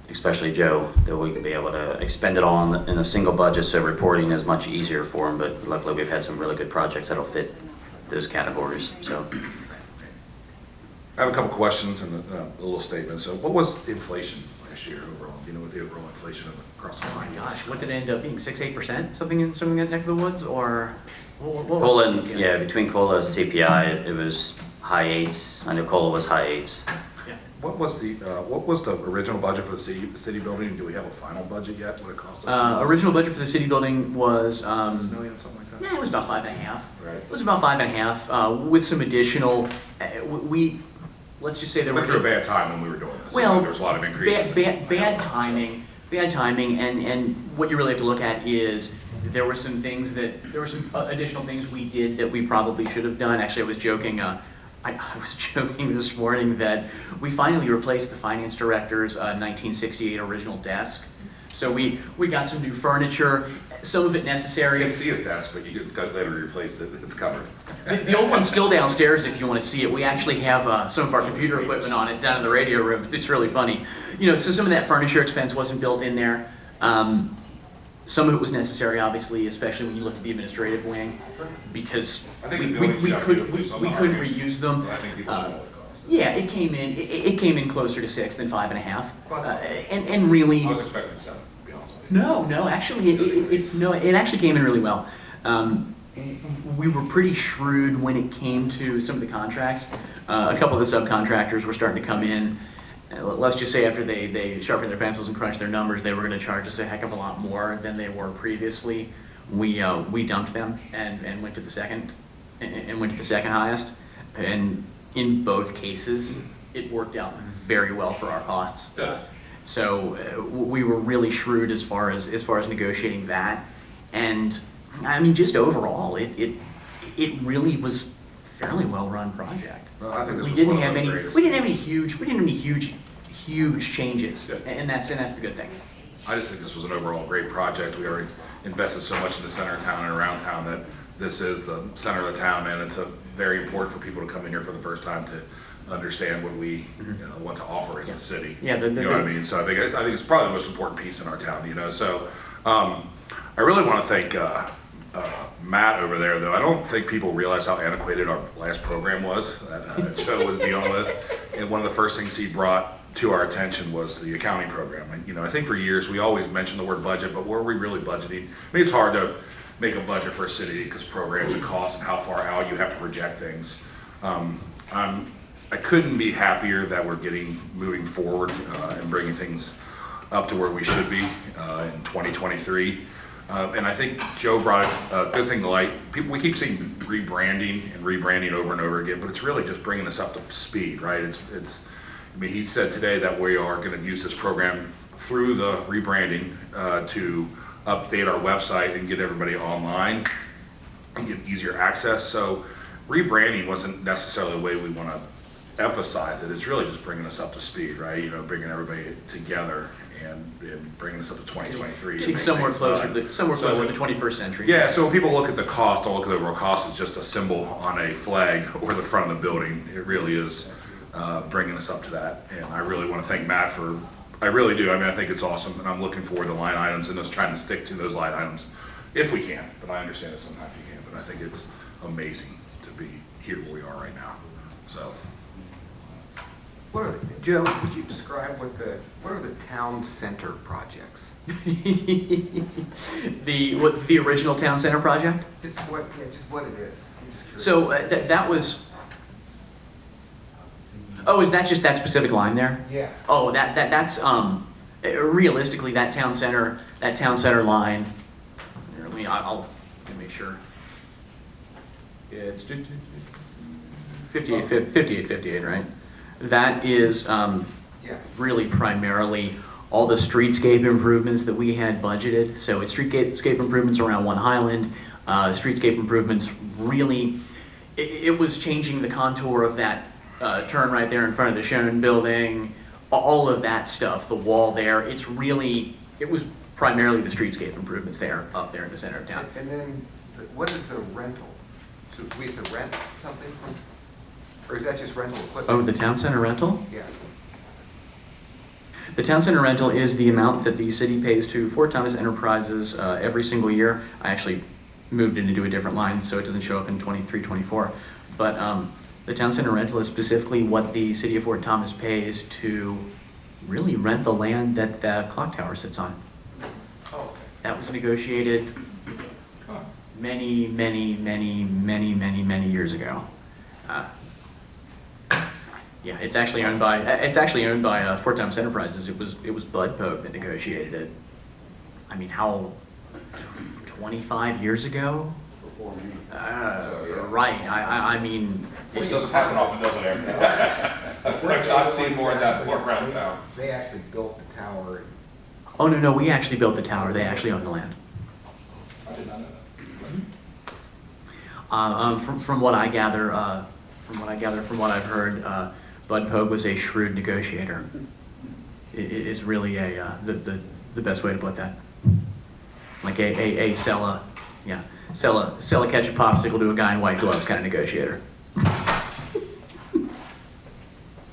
Speaker 5: especially Joe, that we can be able to expend it all in a single budget, so reporting is much easier for him. But luckily, we've had some really good projects that'll fit those categories. So
Speaker 6: I have a couple questions and a little statement. So what was inflation last year overall? Do you know what the overall inflation across the line?
Speaker 3: Gosh, what did it end up being? 6-8%? Something in that neck of the woods, or what was
Speaker 5: COLA,
Speaker 3: it?
Speaker 5: yeah, between COLA and CPI, it was high 8s. I know COLA was high 8s.
Speaker 6: What was the original budget for the city building? Do we have a final budget yet? What it cost us?
Speaker 3: Original budget for the city building was,
Speaker 6: 6 million, something like that?
Speaker 3: yeah, it was about 5.5.
Speaker 6: Right.
Speaker 3: It was about 5.5, with some additional, let's just say there
Speaker 6: We
Speaker 3: were.
Speaker 6: went through a bad time when we were doing this.
Speaker 3: Well,
Speaker 6: There was a lot of increases.
Speaker 3: bad timing, and what you really have to look at is there were some additional things we did that we probably should have done. Actually, I was joking. I was joking this morning that we finally replaced the finance director's 1968 original desk. So we got some new furniture, some of it
Speaker 6: You
Speaker 3: necessary.
Speaker 6: can see his desk, but you could later replace it. It's covered.
Speaker 3: The old one's still downstairs if you want to see it. We actually have some of our computer equipment on it down in the radio room. It's really funny. So some of that furniture expense wasn't built in there. Some of it was necessary, obviously, especially when you look at the administrative wing, because
Speaker 6: I think
Speaker 3: we
Speaker 6: the building's got
Speaker 3: couldn't
Speaker 6: beautiful.
Speaker 3: reuse them.
Speaker 6: Yeah, I think people should know what it costs.
Speaker 3: Yeah, it came in closer to 6 than 5.5, and really.
Speaker 6: I was expecting 7, to be honest with you.
Speaker 3: No, actually, it actually came in really well. We were pretty shrewd when it came to some of the contracts. A couple of the subcontractors were starting to come in. Let's just say after they sharpened their pencils and crunched their numbers, they were going to charge us a heck of a lot more than they were previously. We dumped them and went to the second highest. And in both cases, it worked out very well for our costs.
Speaker 6: Yeah.
Speaker 3: So we were really shrewd as far as negotiating that, and I mean just overall, it really was a fairly well run project.
Speaker 6: Well, I think this
Speaker 3: We
Speaker 6: was
Speaker 3: didn't
Speaker 6: one of
Speaker 3: have
Speaker 6: the
Speaker 3: any
Speaker 6: greatest.
Speaker 3: huge changes,
Speaker 6: Yeah.
Speaker 3: and that's the good thing.
Speaker 6: I just think this was an overall great project. We already invested so much in the center of town and around town that this is the center of the town, and it's very important for people to come in here for the first time to understand what we want to offer as a city.
Speaker 3: Yeah,
Speaker 6: you know what I mean? So I think it's probably the most important piece in our town. So I really want to thank Matt over there, though. I don't think people realize how antiquated our last program was that Joe was dealing with. And one of the first things he brought to our attention was the accounting program. And, I think for years we always mentioned the word budget, but were we really budgeting? I mean, it's hard to make a budget for a city because programs and costs and how far out you have to project things. I couldn't be happier that we're moving forward and bringing things up to where we should be in 2023. And I think Joe brought a good thing to light. We keep seeing rebranding over and over again, but it's really just bringing us up to speed, right? He said today that we are going to use this program through the rebranding to update our website and get everybody online and get easier access. So rebranding wasn't necessarily the way we want to emphasize it. It's really just bringing us up to speed, right? Bringing everybody together and bringing us up to 2023.
Speaker 3: Getting
Speaker 6: to make
Speaker 3: somewhere
Speaker 6: things
Speaker 3: closer
Speaker 6: done.
Speaker 3: to somewhere
Speaker 6: So
Speaker 3: closer to the 21st century.
Speaker 6: yeah, so when people look at the cost, don't look at the overall cost as just a symbol on a flag or the front of the building. It really is bringing us up to that. And I really want to thank Matt for, I really do. I mean, I think it's awesome, and I'm looking forward to line items and us trying to stick to those line items if we can. But I understand that sometimes you can't, but I think it's amazing to be here where we are right now. So,
Speaker 2: Joe, would you describe what are the town center projects?
Speaker 3: The original town center project.
Speaker 2: Just what it is. I'm just curious.
Speaker 3: So that was. Oh, is that just that specific line there?
Speaker 2: Yeah.
Speaker 3: Oh, that's realistically that town center line. Here, I'll make sure. It's 58, right? That is
Speaker 2: Yeah.
Speaker 3: really primarily all the streetscape improvements that we had budgeted. So it's streetscape improvements around One Highland, streetscape improvements really, it was changing the contour of that turn right there in front of the Shonen building, all of that stuff, the wall there. It was primarily the streetscape improvements there, up there in the center of town.
Speaker 2: And then, what is the rental? Do we have to rent something from, or is that just rental equipment?
Speaker 3: Oh, the town center rental?
Speaker 2: Yeah.
Speaker 3: The town center rental is the amount that the city pays to Fort Thomas Enterprises every single year. I actually moved it into a different line, so it doesn't show up in 23, 24. But the town center rental is specifically what the city of Fort Thomas pays to really rent the land that the clock tower sits on.
Speaker 2: Oh, okay.
Speaker 3: That was negotiated many years ago. Yeah, it's actually owned by Fort Thomas Enterprises. It was Bud Pope that negotiated it. I mean, how 25 years ago?
Speaker 7: Before me.
Speaker 3: Right. I mean,
Speaker 7: Which doesn't happen often, does it, Which I've seen more of that more around town.
Speaker 2: They actually built the tower.
Speaker 3: oh no, we actually built the tower. They actually own the land.
Speaker 7: I did not know that.
Speaker 3: From what I gather, from what I've heard, Bud Pogue was a shrewd negotiator. It is really the best way to put that. Like a sell a ketchup popsicle to a guy in white gloves kind of negotiator.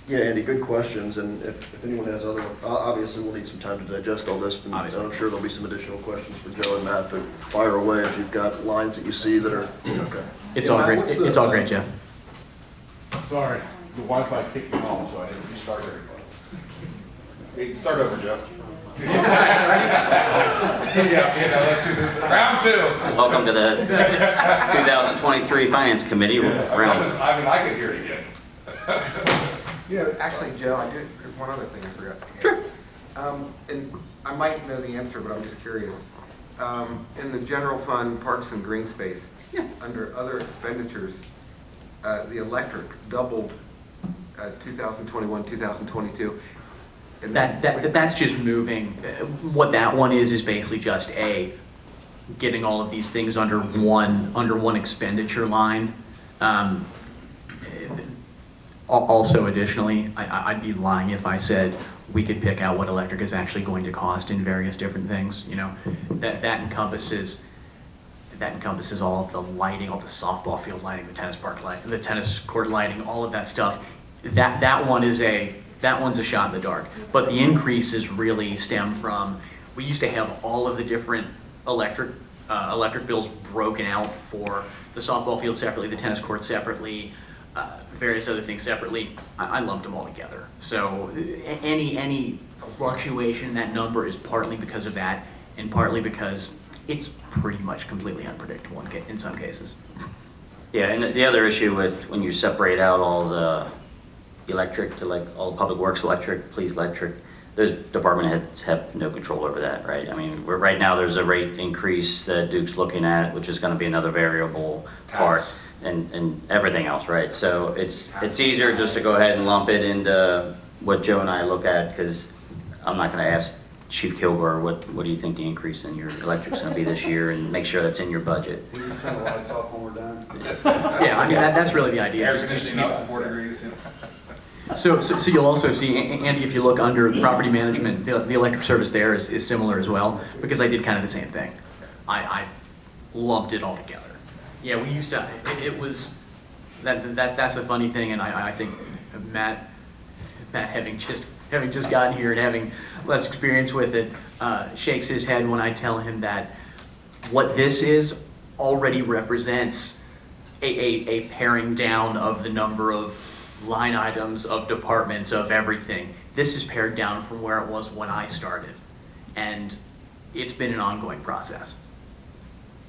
Speaker 1: Yeah, Andy, good questions, and if anyone has other, obviously we'll need some time to digest all this, and I'm
Speaker 3: Obviously.
Speaker 1: sure there'll be some additional questions for Joe and Matt, but fire away if you've got lines that you see that are, okay.
Speaker 3: It's
Speaker 1: Yeah,
Speaker 3: all
Speaker 1: Matt,
Speaker 3: great.
Speaker 1: what's the-
Speaker 3: It's all great, Jeff.
Speaker 7: Sorry, the Wi-Fi kicked me home, so I had to restart everybody. Hey, start over, Jeff. Yeah, let's do this. Round two.
Speaker 5: Welcome to the 2023 Finance Committee round.
Speaker 7: I could hear it again.
Speaker 2: Actually, Joe, there's one other thing I forgot. Sure. And I might know the answer, but I'm just curious. In the general fund, parks and green space, under other expenditures, the electric doubled 2021, 2022. And
Speaker 3: That's just moving. What that one is basically just getting all of these things under one expenditure line. Also, additionally, I'd be lying if I said we could pick out what electric is actually going to cost in various different things. You know, that encompasses all of the lighting, all the softball field lighting, the tennis park lighting, the tennis court lighting, all of that stuff. That one's a shot in the dark. But the increases really stem from, we used to have all of the different electric bills broken out for the softball field separately, the tennis court separately, various other things separately. I lumped them all together. So any fluctuation in that number is partly because of that, and partly because it's pretty much completely unpredictable in some cases.
Speaker 5: Yeah, and the other issue with when you separate out all the electric to like all the public works electric, police electric, those department heads have no control over that, right? I mean, right now there's a rate increase that Duke's looking at, which is going to be another variable part, and everything else, right? So it's easier just to go ahead and lump it into what Joe and I look at, because I'm not going to ask Chief Kilgore, what do you think the increase in your electric's going to be this year, and make sure that's in your budget.
Speaker 8: We can turn the lights off when we're done.
Speaker 3: Yeah, I mean, that's really the idea.
Speaker 7: Air conditioning up to 4 degrees.
Speaker 3: So you'll also see, Andy, if you look under property management, the electric service there is similar as well, because I did kind of the same thing. I lumped it all together. Yeah, we used to, it was, that's the funny thing, and I think Matt having just gotten here and having less experience with it, shakes his head when I tell him that what this is already represents a paring down of the number of line items, of departments, of everything. This is pared down from where it was when I started, and it's been an ongoing process.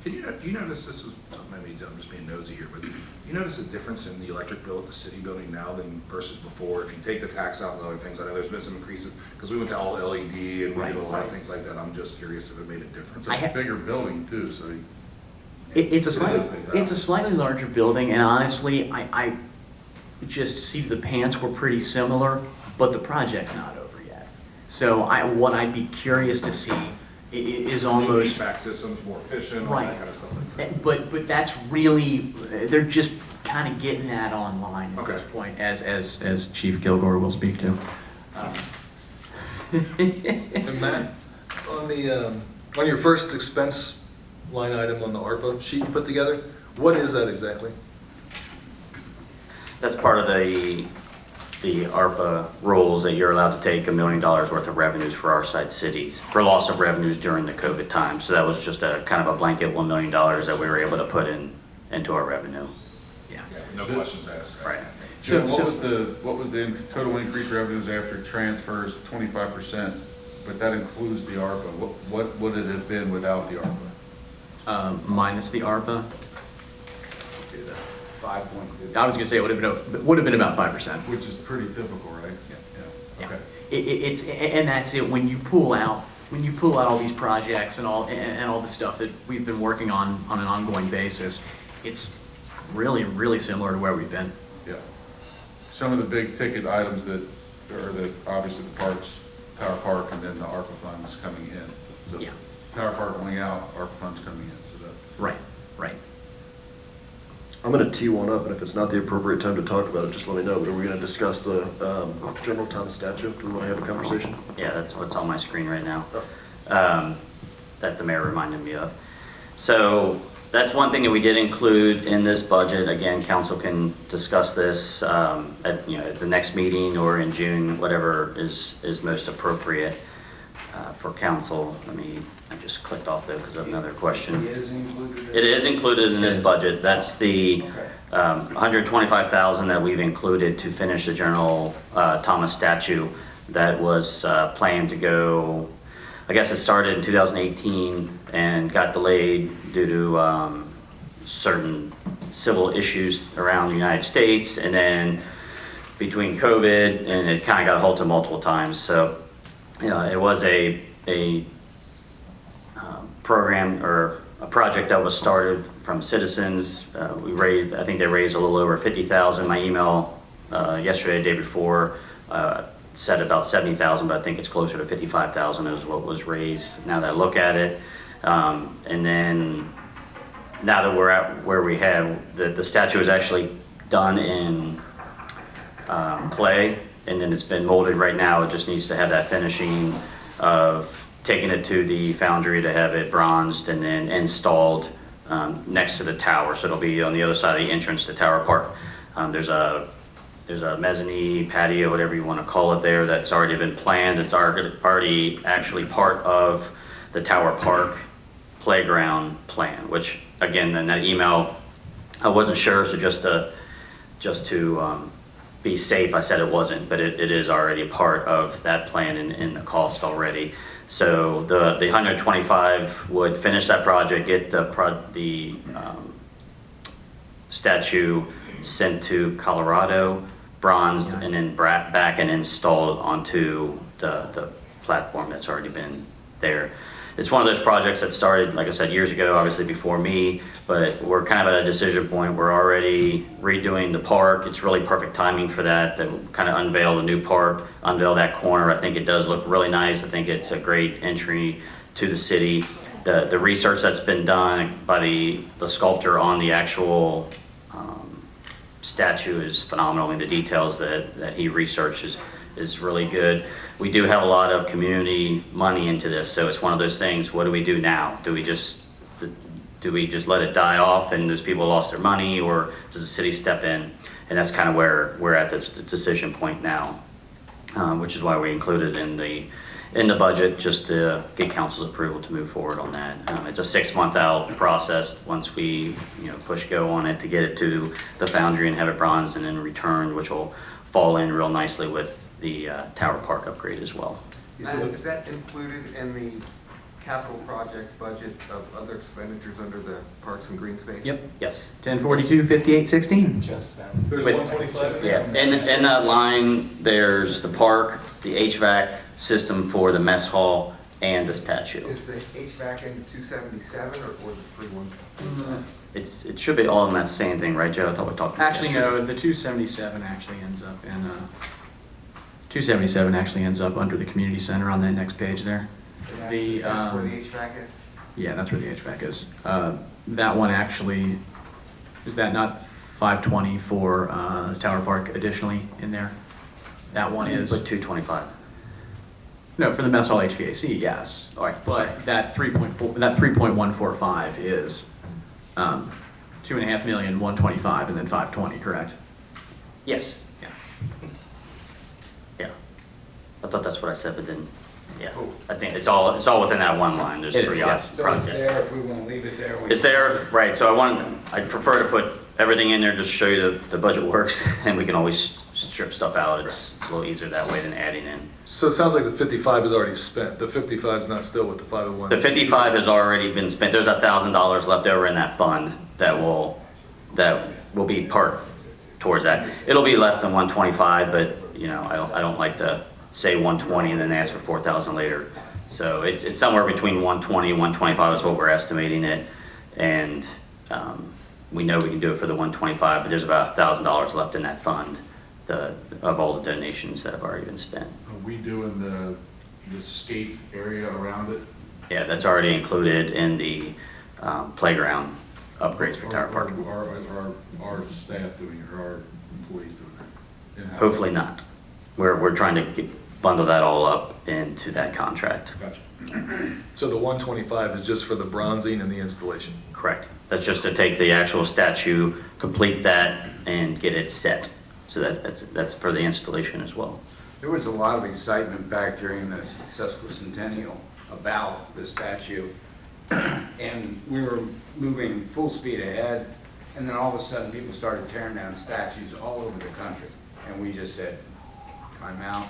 Speaker 6: Do you notice, this is, maybe I'm just being nosy here, but do you notice a difference in the electric bill at the city building now than versus before? If you take the tax out and other things, I know there's been some increases, because we went to all LED and we did a lot of things like that. I'm just curious if it made a difference.
Speaker 8: It's a bigger building too, so
Speaker 3: It's a slightly larger building, and honestly, I just see the pants were pretty similar, but the project's not over yet. So what I'd be curious to see is almost,
Speaker 6: HVAC systems more efficient, all
Speaker 3: right.
Speaker 6: that kind of stuff like that.
Speaker 3: But that's really, they're just kind of getting that online at this
Speaker 6: Okay.
Speaker 3: point, as Chief Kilgore will speak to.
Speaker 9: So Matt, on your first expense line item on the ARPA sheet you put together, what is that exactly?
Speaker 5: That's part of the ARPA rules that you're allowed to take $1 million worth of revenues for our site cities for loss of revenues during the COVID time. So that was just a kind of a blanket $1 million that we were able to put into our revenue.
Speaker 3: Yeah.
Speaker 6: Yeah, no questions asked.
Speaker 5: Right.
Speaker 8: So what was the total increased revenues after transfers, 25%, but that includes the ARPA? What would it have been without the ARPA?
Speaker 3: Minus the ARPA,
Speaker 2: 5.2.
Speaker 3: I was gonna say it would have been about 5%.
Speaker 8: Which is pretty typical, right? Yeah. Okay.
Speaker 3: And that's it, when you pull out all these projects and all the stuff that we've been working on an ongoing basis, it's really similar to where we've been.
Speaker 8: Yeah. Some of the big ticket items that are obviously the parks, Tower Park, and then the ARPA funds coming in. So
Speaker 3: Yeah.
Speaker 8: Tower Park going out, ARPA funds coming in, so that.
Speaker 3: Right.
Speaker 1: I'm going to tee one up, and if it's not the appropriate time to talk about it, just let me know. But are we going to discuss the General Thomas statue? Do we want to have a conversation?
Speaker 5: Yeah, that's what's on my screen right now,
Speaker 1: Oh.
Speaker 5: that the mayor reminded me of. So that's one thing that we did include in this budget. Again, council can discuss this at the next meeting or in June, whatever is most appropriate for council. I just clicked off though because of another question.
Speaker 2: It is included?
Speaker 5: It is included in this budget. That's the $125,000 that we've included to finish the General Thomas statue that was planned to go, I guess it started in 2018 and got delayed due to certain civil issues around the United States, and then between COVID, and it kind of got halted multiple times. So, it was a program or a project that was started from citizens. I think they raised a little over $50,000. My email yesterday, the day before, said about $70,000, but I think it's closer to $55,000 is what was raised now that I look at it. And then now that we're at where we have, the statue is actually done in clay, and then it's been molded right now. It just needs to have that finishing of taking it to the foundry to have it bronzed and then installed next to the tower. So it'll be on the other side of the entrance to Tower Park. There's a mezzanine, patio, whatever you want to call it there, that's already been planned. It's already actually part of the Tower Park playground plan, which again, in that email, I wasn't sure, so just to be safe, I said it wasn't, but it is already a part of that plan in the cost already. So the 125 would finish that project, get the statue sent to Colorado, bronzed, and then back and installed onto the platform that's already been there. It's one of those projects that started, like I said, years ago, obviously before me, but we're kind of at a decision point. We're already redoing the park. It's really perfect timing for that kind of unveil the new park, unveil that corner. I think it does look really nice. I think it's a great entry to the city. The research that's been done by the sculptor on the actual statue is phenomenal. I mean, the details that he researches is really good. We do have a lot of community money into this, so it's one of those things, what do we do now? Do we just let it die off and those people lost their money, or does the city step in? And that's kind of where we're at this decision point now, which is why we included in the budget, just to get council's approval to move forward on that. It's a 6-month out process once we, push go on it to get it to the foundry and have it bronze and then returned, which will fall in real nicely with the Tower Park upgrade as well.
Speaker 10: Is that included in the capital project budget of other expenditures under the Parks and Green Space?
Speaker 3: Yep.
Speaker 5: Yes.
Speaker 3: 1042, 5816.
Speaker 9: There's
Speaker 5: With-
Speaker 9: 125?
Speaker 5: Yeah, in that line, there's the park, the HVAC system for the mess hall, and the statue.
Speaker 10: Is the HVAC in 277 or the 31?
Speaker 5: It should be all in that same thing, right, Joe? I thought we talked about
Speaker 3: Actually,
Speaker 5: that.
Speaker 3: no, the 277 actually ends up in, 277 actually ends up under the community center on that next page there.
Speaker 10: And
Speaker 3: The,
Speaker 10: that's where the HVAC is?
Speaker 3: Yeah, that's where the HVAC is. That one actually, is that not 520 for Tower Park additionally in there? That one is,
Speaker 5: Put 225.
Speaker 3: no, for the mess hall HVAC, yes.
Speaker 5: All right, sorry.
Speaker 3: But that 3.145 is 2.5 million, 125, and then 520, correct?
Speaker 5: Yes.
Speaker 3: Yeah.
Speaker 5: Yeah. I thought that's what I said, but then, yeah. I think it's all within that one line. There's
Speaker 3: It is,
Speaker 5: 3
Speaker 3: yeah.
Speaker 5: options.
Speaker 2: So it's there, if we want to leave it there. we
Speaker 5: It's there, right, so I'd prefer to put everything in there just to show you the budget works, and we can always strip stuff out. It's a little easier that way than adding in.
Speaker 9: So it sounds like the 55 is already spent. The 55 is not still with the 501.
Speaker 5: The 55 has already been spent. There's $1,000 left over in that fund that will be part towards that. It'll be less than 125, but I don't like to say 120 and then ask for 4,000 later. So it's somewhere between 120 and 125 is what we're estimating it, and we know we can do it for the 125, but there's about $1,000 left in that fund of all the donations that have already been spent.
Speaker 8: Are we doing the skate area around it?
Speaker 5: Yeah, that's already included in the playground upgrades for Tower Park.
Speaker 8: Our staff doing it, or our employees doing it? In-house?
Speaker 5: Hopefully not. We're trying to bundle that all up into that contract.
Speaker 8: Gotcha.
Speaker 9: So the 125 is just for the bronzing and the installation?
Speaker 5: Correct. That's just to take the actual statue, complete that, and get it set. So that's for the installation as well.
Speaker 2: There was a lot of excitement back during the sesquicentennial about the statue, and we were moving full speed ahead, and then all of a sudden, people started tearing down statues all over the country, and we just said, time out,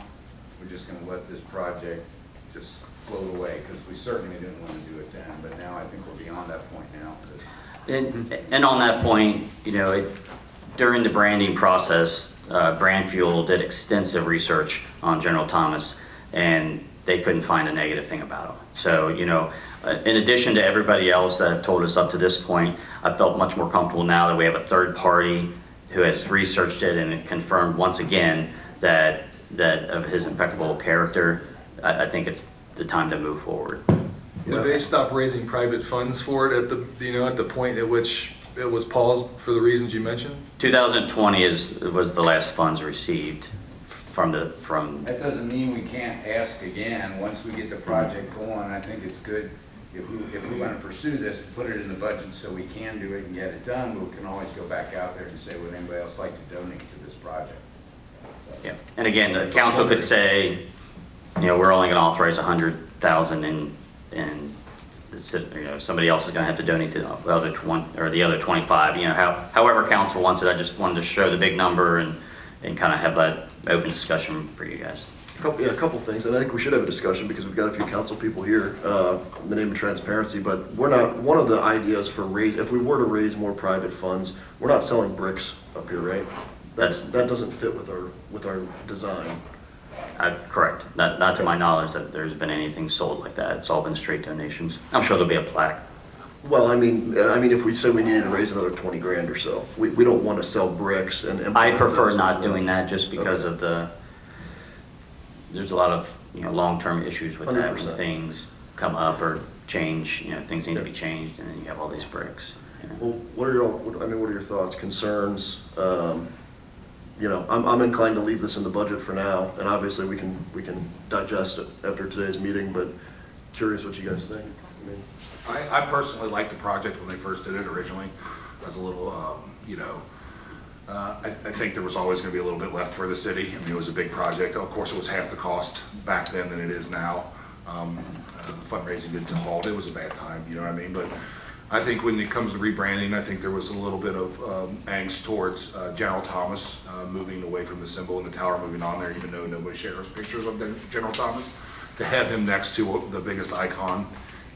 Speaker 2: we're just going to let this project just float away, because we certainly didn't want to do it then, but now I think we're beyond that point now.
Speaker 5: And on that point, during the branding process, Brand Fuel did extensive research on General Thomas, and they couldn't find a negative thing about him. So, in addition to everybody else that have told us up to this point, I felt much more comfortable now that we have a third party who has researched it and it confirmed once again that of his impeccable character. I think it's the time to move forward.
Speaker 9: Did they stop raising private funds for it at the point at which it was paused for the reasons you mentioned?
Speaker 5: 2020 was the last funds received from
Speaker 2: That doesn't mean we can't ask again, once we get the project going. I think it's good, if we want to pursue this, put it in the budget so we can do it and get it done, we can always go back out there and say, would anybody else like to donate to this project?
Speaker 5: Yeah, and again, the council could say, we're only going to authorize 100,000, and somebody else is going to have to donate to the other 25. However council wants it. I just wanted to show the big number and kind of have that open discussion for you guys.
Speaker 1: A couple things, and I think we should have a discussion because we've got a few council people here in the name of transparency, but one of the ideas for if we were to raise more private funds, we're not selling bricks up here, right? That doesn't fit with our design.
Speaker 5: Correct. Not to my knowledge that there's been anything sold like that. It's all been straight donations. I'm sure there'll be a plaque.
Speaker 1: Well, I mean, if we said we needed to raise another 20 grand or so, we don't want to sell bricks and.
Speaker 5: I prefer not doing that just because of there's a lot of, long-term issues with that when
Speaker 1: 100%.
Speaker 5: things come up or change, things need to be changed, and then you have all these bricks.
Speaker 1: Well, what are your thoughts, concerns? You know, I'm inclined to leave this in the budget for now, and obviously we can digest it after today's meeting, but curious what you guys think. I mean,
Speaker 6: I personally liked the project when they first did it originally. I was a little, you know, I think there was always going to be a little bit left for the city. I mean, it was a big project. Of course, it was half the cost back then than it is now. Fundraising didn't halt. It was a bad time, you know what I mean? But I think when it comes to rebranding, I think there was a little bit of angst towards General Thomas moving away from the symbol and the tower moving on there, even though nobody shares pictures of General Thomas. To have him next to the biggest icon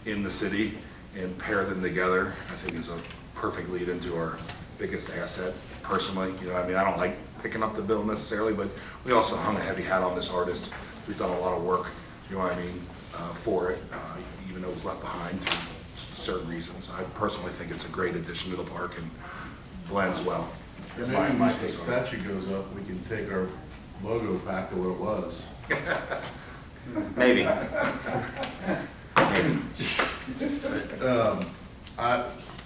Speaker 6: in the city and pair them together, I think is a perfect lead into our biggest asset, personally. You know, I mean, I don't like picking up the bill necessarily, but we also hung a heavy hat on this artist. We've done a lot of work, you know what I mean, for it, even though it was left behind for certain reasons. I personally think it's a great addition to the park and blends well.
Speaker 8: And
Speaker 6: My-
Speaker 8: maybe
Speaker 6: my
Speaker 8: once the
Speaker 6: take on it.
Speaker 8: statue goes up, we can take our logo back to what it was.
Speaker 5: Maybe.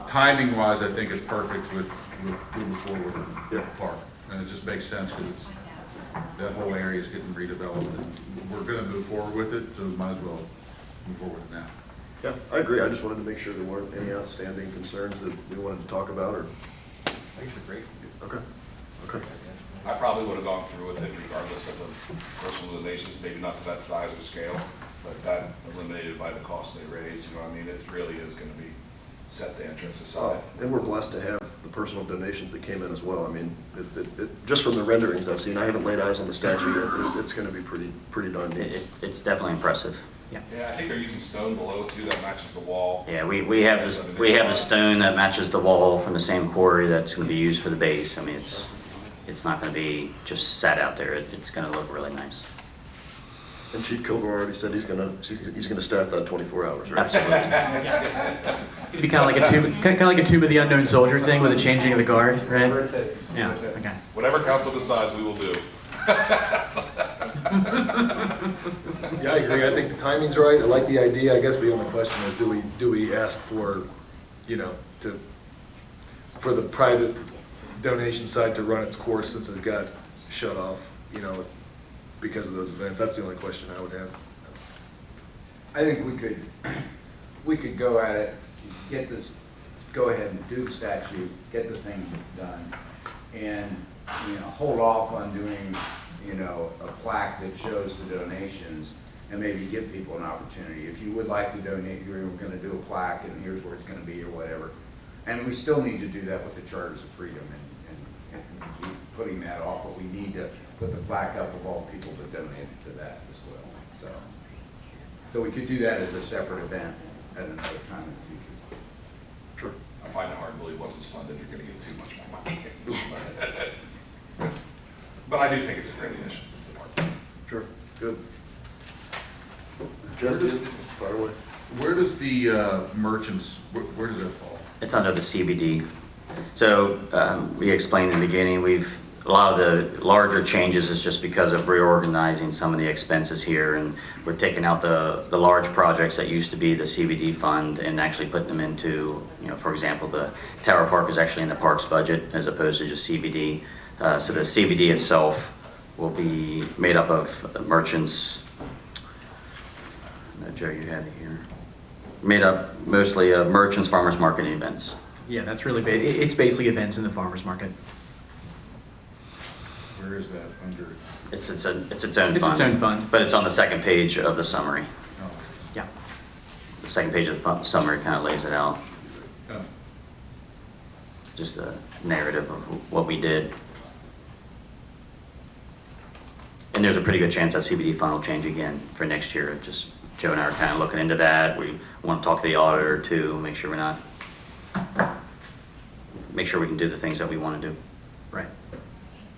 Speaker 8: Timing wise, I think it's perfect with moving forward with the
Speaker 1: Yeah.
Speaker 8: park. And it just makes sense because that whole area is getting redeveloped and we're gonna move forward with it, so we might as well move forward now.
Speaker 1: Yeah, I agree. I just wanted to make sure there weren't any outstanding concerns that we wanted to talk about, or,
Speaker 6: I think it's great.
Speaker 1: okay, okay.
Speaker 7: I probably would have gone through with it regardless of the personal donations, maybe not to that size or scale, but that eliminated by the cost they raised, you know what I mean? It really is gonna be set the entrance aside.
Speaker 1: And we're blessed to have the personal donations that came in as well. I mean, just from the renderings I've seen, I haven't laid eyes on the statue yet, it's gonna be pretty darn neat.
Speaker 5: It's definitely impressive.
Speaker 7: Yeah, I think they're using stone below too, that matches the wall.
Speaker 5: Yeah, we have the stone that matches the wall from the same quarry that's going to be used for the base. I mean, it's not going to be just sat out there. It's going to look really nice.
Speaker 1: And Chief Kilgore already said he's gonna staff that 24 hours, right?
Speaker 3: Absolutely. It'd be kind of like a Tomb of the Unknown Soldier thing with the changing of the guard, right?
Speaker 10: Whatever it takes.
Speaker 3: Yeah, okay.
Speaker 7: Whatever council decides, we will do.
Speaker 9: Yeah, I agree. I think the timing's right. I like the idea. I guess the only question is, do we ask for, you know, for the private donation side to run its course since it got shut off, you know, because of those events? That's the only question I would have.
Speaker 2: I think we could go at it, go ahead and do the statute, get the thing done, and, you know, hold off on doing, you know, a plaque that shows the donations and maybe give people an opportunity. If you would like to donate, you're gonna do a plaque and here's where it's gonna be or whatever. And we still need to do that with the Charters of Freedom and keep putting that off, but we need to put the plaque up of all people that donated to that as well. So we could do that as a separate event at another time in the future.
Speaker 1: Sure.
Speaker 7: I find it hard to believe once it's funded, you're gonna get too much more money. But I do think it's a great addition to the park.
Speaker 1: Sure, good. Jeff, fire away.
Speaker 8: Where does the merchants, where does that fall?
Speaker 5: It's under the CBD. So we explained in the beginning, a lot of the larger changes is just because of reorganizing some of the expenses here, and we're taking out the large projects that used to be the CBD fund and actually putting them into, you know, for example, the Tower Park is actually in the parks budget as opposed to just CBD. So the CBD itself will be made up of merchants. Joe, you have it here. Made up mostly of merchants, farmers market, and events.
Speaker 3: Yeah, that's really big. It's basically events in the farmer's market.
Speaker 8: Where is that under?
Speaker 5: It's its own fund.
Speaker 3: It's its own fund.
Speaker 5: But it's on the second page of the summary.
Speaker 8: Oh,
Speaker 3: Yeah.
Speaker 5: The second page of the summary kind of lays it out,
Speaker 8: oh.
Speaker 5: just a narrative of what we did. And there's a pretty good chance that CBD fund will change again for next year. Just Joe and I are kind of looking into that. We want to talk to the auditor too, make sure we can do the things that we want to do.
Speaker 3: Right.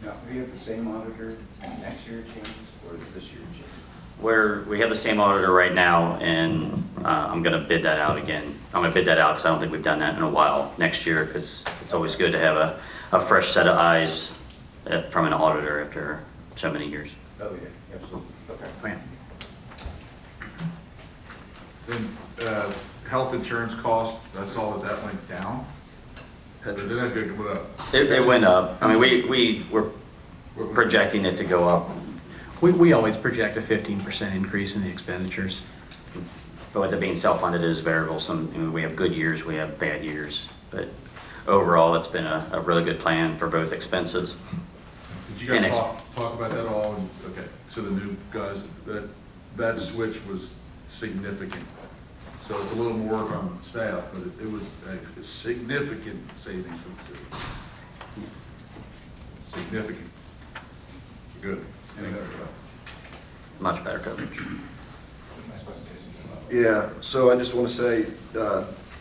Speaker 2: Now, do we have the same auditor next year changes or this year changes?
Speaker 5: We have the same auditor right now, and I'm going to bid that out again. I'm going to bid that out because I don't think we've done that in a while next year, because it's always good to have a fresh set of eyes from an auditor after so many years.
Speaker 2: Oh, yeah, absolutely. Okay.
Speaker 3: Oh, yeah.
Speaker 8: Then, health insurance cost, I saw that went down. But
Speaker 1: hedges.
Speaker 8: then that could go up.
Speaker 5: It went up. I mean, we were projecting it to go up,
Speaker 3: We always project a 15% increase in the expenditures.
Speaker 5: but with it being self-funded, it is variable. We have good years, we have bad years. But overall, it's been a really good plan for both expenses.
Speaker 8: Did you guys
Speaker 5: And
Speaker 8: talk about that all? Okay, so the new guys, that switch was significant. So it's a little more work on staff, but it was a significant savings for the city. Significant. Good.
Speaker 5: Much better coverage.
Speaker 1: Yeah, so I just want to say,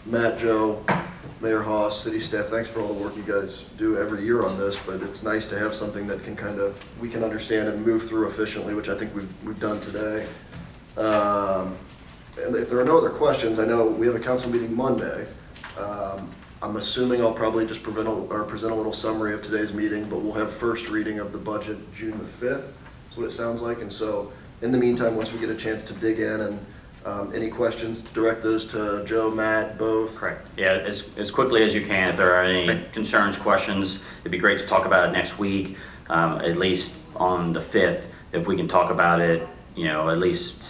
Speaker 1: Matt, Joe, Mayor Haas, city staff, thanks for all the work you guys do every year on this, but it's nice to have something that can we can understand and move through efficiently, which I think we've done today. And if there are no other questions, I know we have a council meeting Monday. I'm assuming I'll probably just present a little summary of today's meeting, but we'll have first reading of the budget June the 5th, that's what it sounds like. And so in the meantime, once we get a chance to dig in and any questions, direct those to Joe, Matt, both.
Speaker 5: Correct. Yeah, as quickly as you can. If there are any concerns, questions, it'd be great to talk about it next week, at least on the 5th. If we can talk about it, at least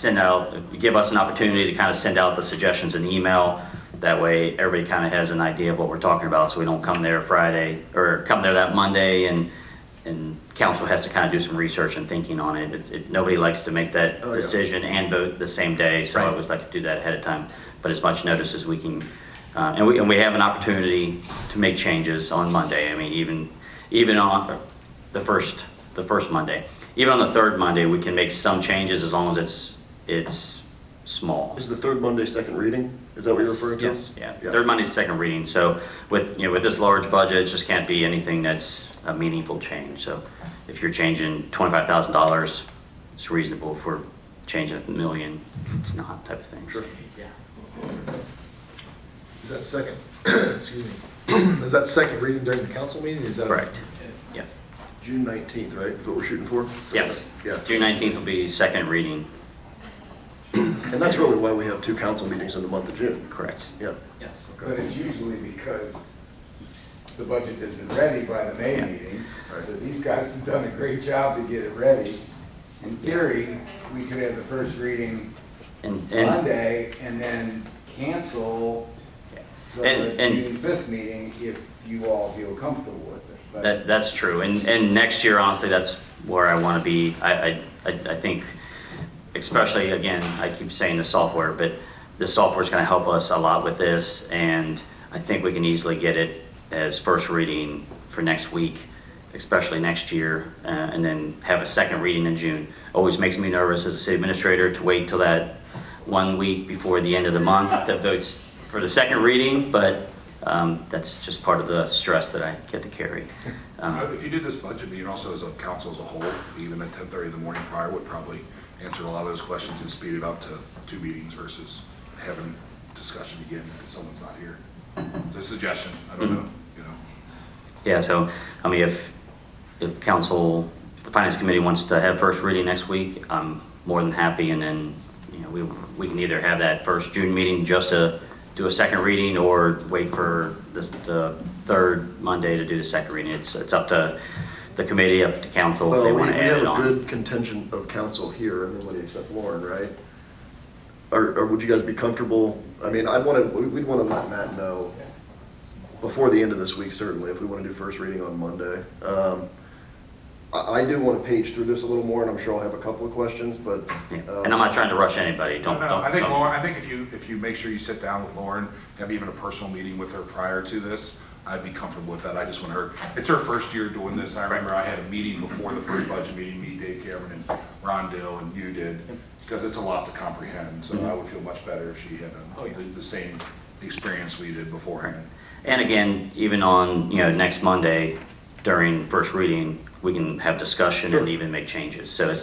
Speaker 5: give us an opportunity to kind of send out the suggestions in email. That way everybody kind of has an idea of what we're talking about, so we don't come there Friday or come there that Monday and council has to kind of do some research and thinking on it. Nobody likes to make that decision and vote the same day, so I always like to do that ahead of time. But as much notice as we can, and we have an opportunity to make changes on Monday. I mean, even on the first Monday, even on the third Monday, we can make some changes as long as it's small.
Speaker 1: Is the third Monday second reading? Is that what you're referring to?
Speaker 5: Yes, yeah. Third Monday's second reading. So with this large budget, it just can't be anything that's a meaningful change. So if you're changing $25,000, it's reasonable. If we're changing $1 million, it's not, type of thing.
Speaker 1: Sure.
Speaker 9: Is that second, excuse me, is that second reading during the council meeting? Is that
Speaker 5: Correct. Yes.
Speaker 1: June 19th, right? Is what we're shooting for?
Speaker 5: Yes.
Speaker 1: Yeah.
Speaker 5: June 19th will be second reading.
Speaker 1: And that's really why we have two council meetings in the month of June.
Speaker 5: Correct.
Speaker 1: Yeah.
Speaker 3: Yes.
Speaker 11: But it's usually because the budget isn't ready by the May meeting. So these guys have done a great job to get it ready. In theory, we could have the first reading
Speaker 5: And
Speaker 11: Monday and then cancel the
Speaker 5: And-
Speaker 11: June 5th meeting if you all feel comfortable with it. But
Speaker 5: that's true. And next year, honestly, that's where I want to be. I think, especially, again, I keep saying the software, but the software is going to help us a lot with this, and I think we can easily get it as first reading for next week, especially next year, and then have a second reading in June. Always makes me nervous as a city administrator to wait till that 1 week before the end of the month that votes for the second reading, but that's just part of the stress that I get to carry.
Speaker 6: If you did this budget meeting also as a council as a whole, even at 10:30 in the morning prior, would probably answer a lot of those questions and speed it up to 2 meetings versus having discussion again because someone's not here. It's a suggestion, I don't know,
Speaker 5: Yeah, so, I mean, if council, the finance committee wants to have first reading next week, I'm more than happy, and then, we can either have that first June meeting just to do a second reading, or wait for the third Monday to do the second reading. It's up to the committee, up to council, if they
Speaker 1: Well, we
Speaker 5: want to add
Speaker 1: have
Speaker 5: it
Speaker 1: a
Speaker 5: on.
Speaker 1: good contingent of council here, everybody except Lauren, right? Or would you guys be comfortable, I mean, we'd want to let Matt know before the end of this week, certainly, if we want to do first reading on Monday. I do want to page through this a little more, and I'm sure I'll have a couple of questions, but.
Speaker 5: Yeah. And I'm not trying to rush anybody, don't.
Speaker 6: I think Lauren, I think if you make sure you sit down with Lauren, have even a personal meeting with her prior to this, I'd be comfortable with that. I just want her, it's her first year doing this. I remember I had a meeting before the first budget meeting, me, Dave Cameron, and Ron Dill, and you did, because it's a lot to comprehend. So I would feel much better if she had the same experience we did beforehand.
Speaker 5: And again, even on, next Monday during first reading, we can have discussion and even make changes. So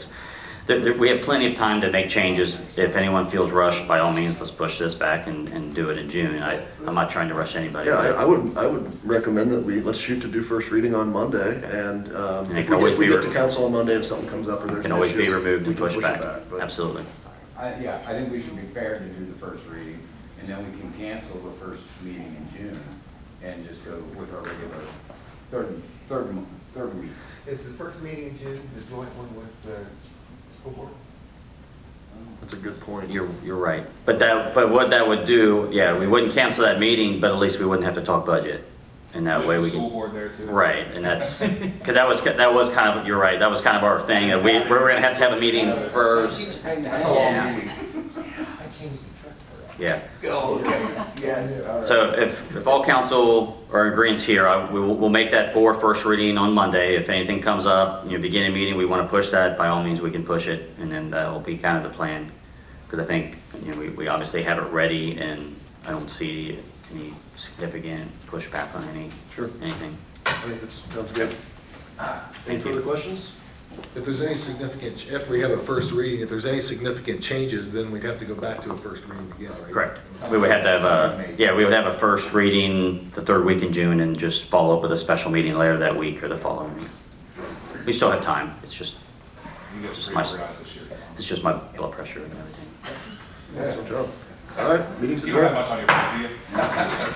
Speaker 5: we have plenty of time to make changes. If anyone feels rushed, by all means, let's push this back and do it in June. I'm not trying to rush anybody.
Speaker 1: Yeah, I would recommend that let's shoot to do first reading on Monday, and if we get to council on Monday, if something comes up or there's
Speaker 5: Can
Speaker 1: an
Speaker 5: always be
Speaker 1: issue,
Speaker 5: removed and
Speaker 1: we can
Speaker 5: pushed
Speaker 1: push it
Speaker 5: back.
Speaker 1: but-
Speaker 5: Absolutely.
Speaker 11: I think we should be fair to do the first reading, and then we can cancel the first meeting in June and just go with our regular third week.
Speaker 10: Is the first meeting in June the joint one with the school board?
Speaker 1: That's a good point.
Speaker 5: You're right. But what that would do, yeah, we wouldn't cancel that meeting, but at least we wouldn't have to talk budget. And that way
Speaker 7: With
Speaker 5: we
Speaker 7: the school
Speaker 5: can,
Speaker 7: board there too.
Speaker 5: right, and that's, because that was kind of, you're right, that was kind of our thing. We were going to have a meeting first.
Speaker 11: That's a long meeting.
Speaker 5: Yeah.
Speaker 11: Yes, all right.
Speaker 5: So if all council are in agreement here, we'll make that for first reading on Monday. If anything comes up, beginning meeting, we want to push that, by all means, we can push it, and then that'll be kind of the plan. Because I think, we obviously have it ready, and I don't see any significant pushback on anything.
Speaker 1: I think that sounds good. Any
Speaker 5: Thank you.
Speaker 1: further questions?
Speaker 9: If there's any significant, if we have a first reading, if there's any significant changes, then we'd have to go back to a first reading again, right?
Speaker 5: Correct. We would have to have we would have a first reading the third week in June and just follow up with a special meeting later that week or the following week. We still have time. It's just
Speaker 7: You guys
Speaker 5: Just
Speaker 7: are
Speaker 5: my-
Speaker 7: pretty organized this year.
Speaker 5: It's just my blood pressure and everything.
Speaker 1: Excellent job. All right, meeting's
Speaker 7: You don't have
Speaker 1: adjourned.
Speaker 7: much on your plate, do you?